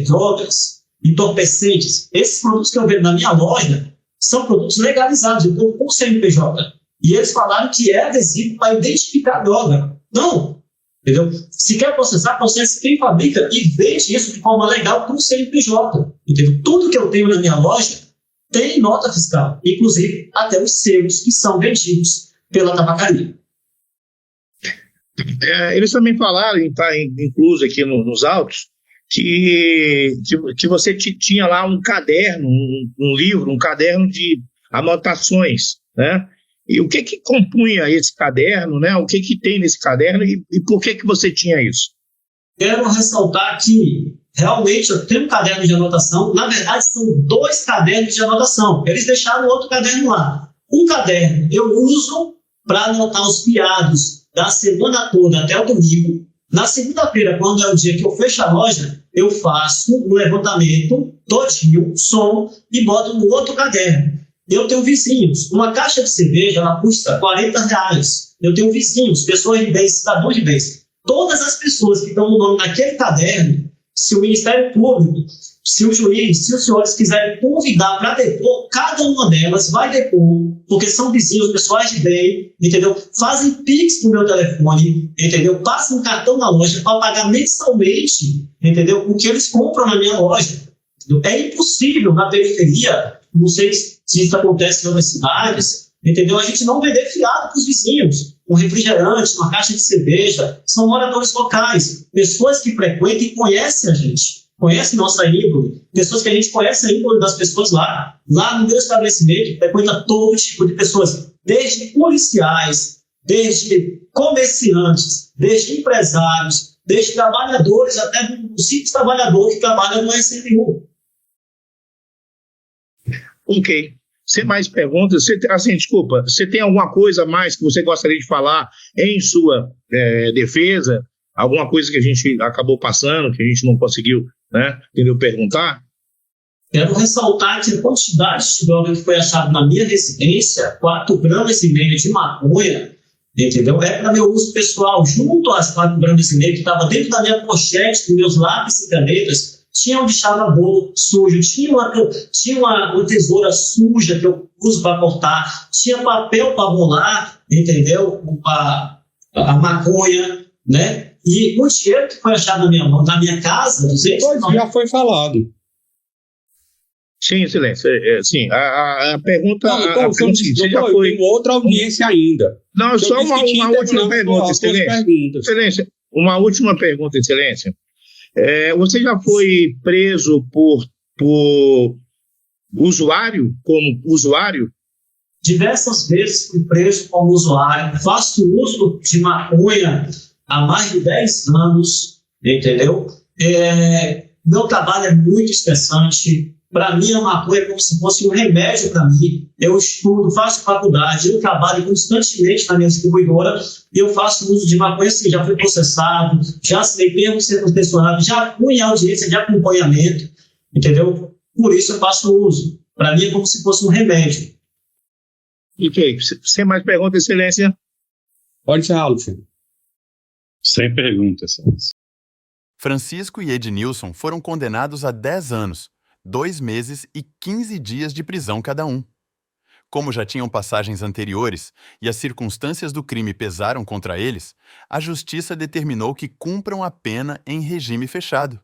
drogas, entorpecentes. Esses produtos que eu vendo na minha loja são produtos legalizados, eu compro com CNPJ. E eles falaram que é adesivo para identificar droga. Não. Entendeu? Se quer processar, processa quem fabrica e vende isso de forma legal com o CNPJ. Entendeu? Tudo que eu tenho na minha loja tem nota fiscal, inclusive até os selos que são vendidos pela tabacaria. Eles também falaram, está incluso aqui nos autos, que você tinha lá um caderno, um livro, um caderno de anotações, né? E o que compunha esse caderno, né? O que tem nesse caderno e por que você tinha isso? Quero ressaltar que realmente eu tenho um caderno de anotação. Na verdade, são 2 cadernos de anotação. Eles deixaram outro caderno lá. Um caderno eu uso para anotar os piados da semana toda até o domingo. Na segunda-feira, quando é o dia que eu fecho a loja, eu faço um levantamento todinho, somo e boto no outro caderno. Eu tenho vizinhos. Uma caixa de cerveja, ela custa R$40. Eu tenho vizinhos, pessoas de bem, cidadãos de bens. todas as pessoas que estão no nome naquele caderno, se o Ministério Público, se o juiz, se os senhores quiserem convidar para depor, cada uma delas vai depor, porque são vizinhos, pessoais de bem, entendeu? Fazem Pix pro meu telefone, entendeu? Passam um cartão na loja para pagar mensalmente, entendeu? O que eles compram na minha loja. Entendeu? É impossível na periferia, não sei se isso acontece em outras cidades, entendeu? A gente não vender fiado para os vizinhos. Um refrigerante, uma caixa de cerveja, são moradores locais, pessoas que frequentam e conhecem a gente, conhecem nossa índole, pessoas que a gente conhece a índole das pessoas lá. Lá no meu estabelecimento, frequenta todo tipo de pessoas, desde policiais, desde comerciantes, desde empresários, desde trabalhadores, até um simples trabalhador que trabalha no SMU. Ok. Sem mais perguntas, desculpa, você tem alguma coisa a mais que você gostaria de falar em sua defesa? Alguma coisa que a gente acabou passando, que a gente não conseguiu, entendeu, perguntar? Quero ressaltar que a quantidade de droga que foi achada na minha residência, 4,5 gramas de maconha, entendeu? É para meu uso pessoal, junto às 4,5 gramas que estava dentro da minha pochete, dos meus lápis e canetas. Tinha um lixavador sujo, tinha uma tesoura suja que eu uso para cortar, tinha papel para rolar, entendeu? A maconha, né? E o dinheiro que foi achado na minha casa, já foi falado. Sim, excelência. Sim, a pergunta... Você já foi... Tem outra audiência ainda. Não, só uma última pergunta, excelência. Uma última pergunta, excelência. Você já foi preso por usuário, como usuário? Diversas vezes fui preso como usuário. Faço uso de maconha há mais de 10 anos, entendeu? Meu trabalho é muito estressante. Para mim, a maconha é como se fosse um remédio para mim. Eu estudo, faço faculdade, eu trabalho constantemente na minha distribuidora e eu faço uso de maconha, assim, já fui processado, já assinei termo circunstanciado, já fui em audiência de acompanhamento, entendeu? Por isso eu faço uso. Para mim é como se fosse um remédio. Ok. Sem mais perguntas, excelência? Pode ser, Alfredo. Sem perguntas, excelência. Francisco e Ednilson foram condenados a 10 anos, 2 meses e 15 dias de prisão cada um. Como já tinham passagens anteriores e as circunstâncias do crime pesaram contra eles, a Justiça determinou que cumpram a pena em regime fechado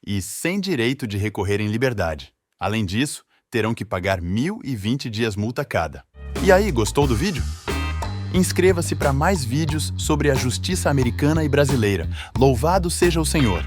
e sem direito de recorrer em liberdade. Além disso, terão que pagar 1.020 dias multa cada. E aí, gostou do vídeo? Inscreva-se para mais vídeos sobre a justiça americana e brasileira. Louvado seja o Senhor!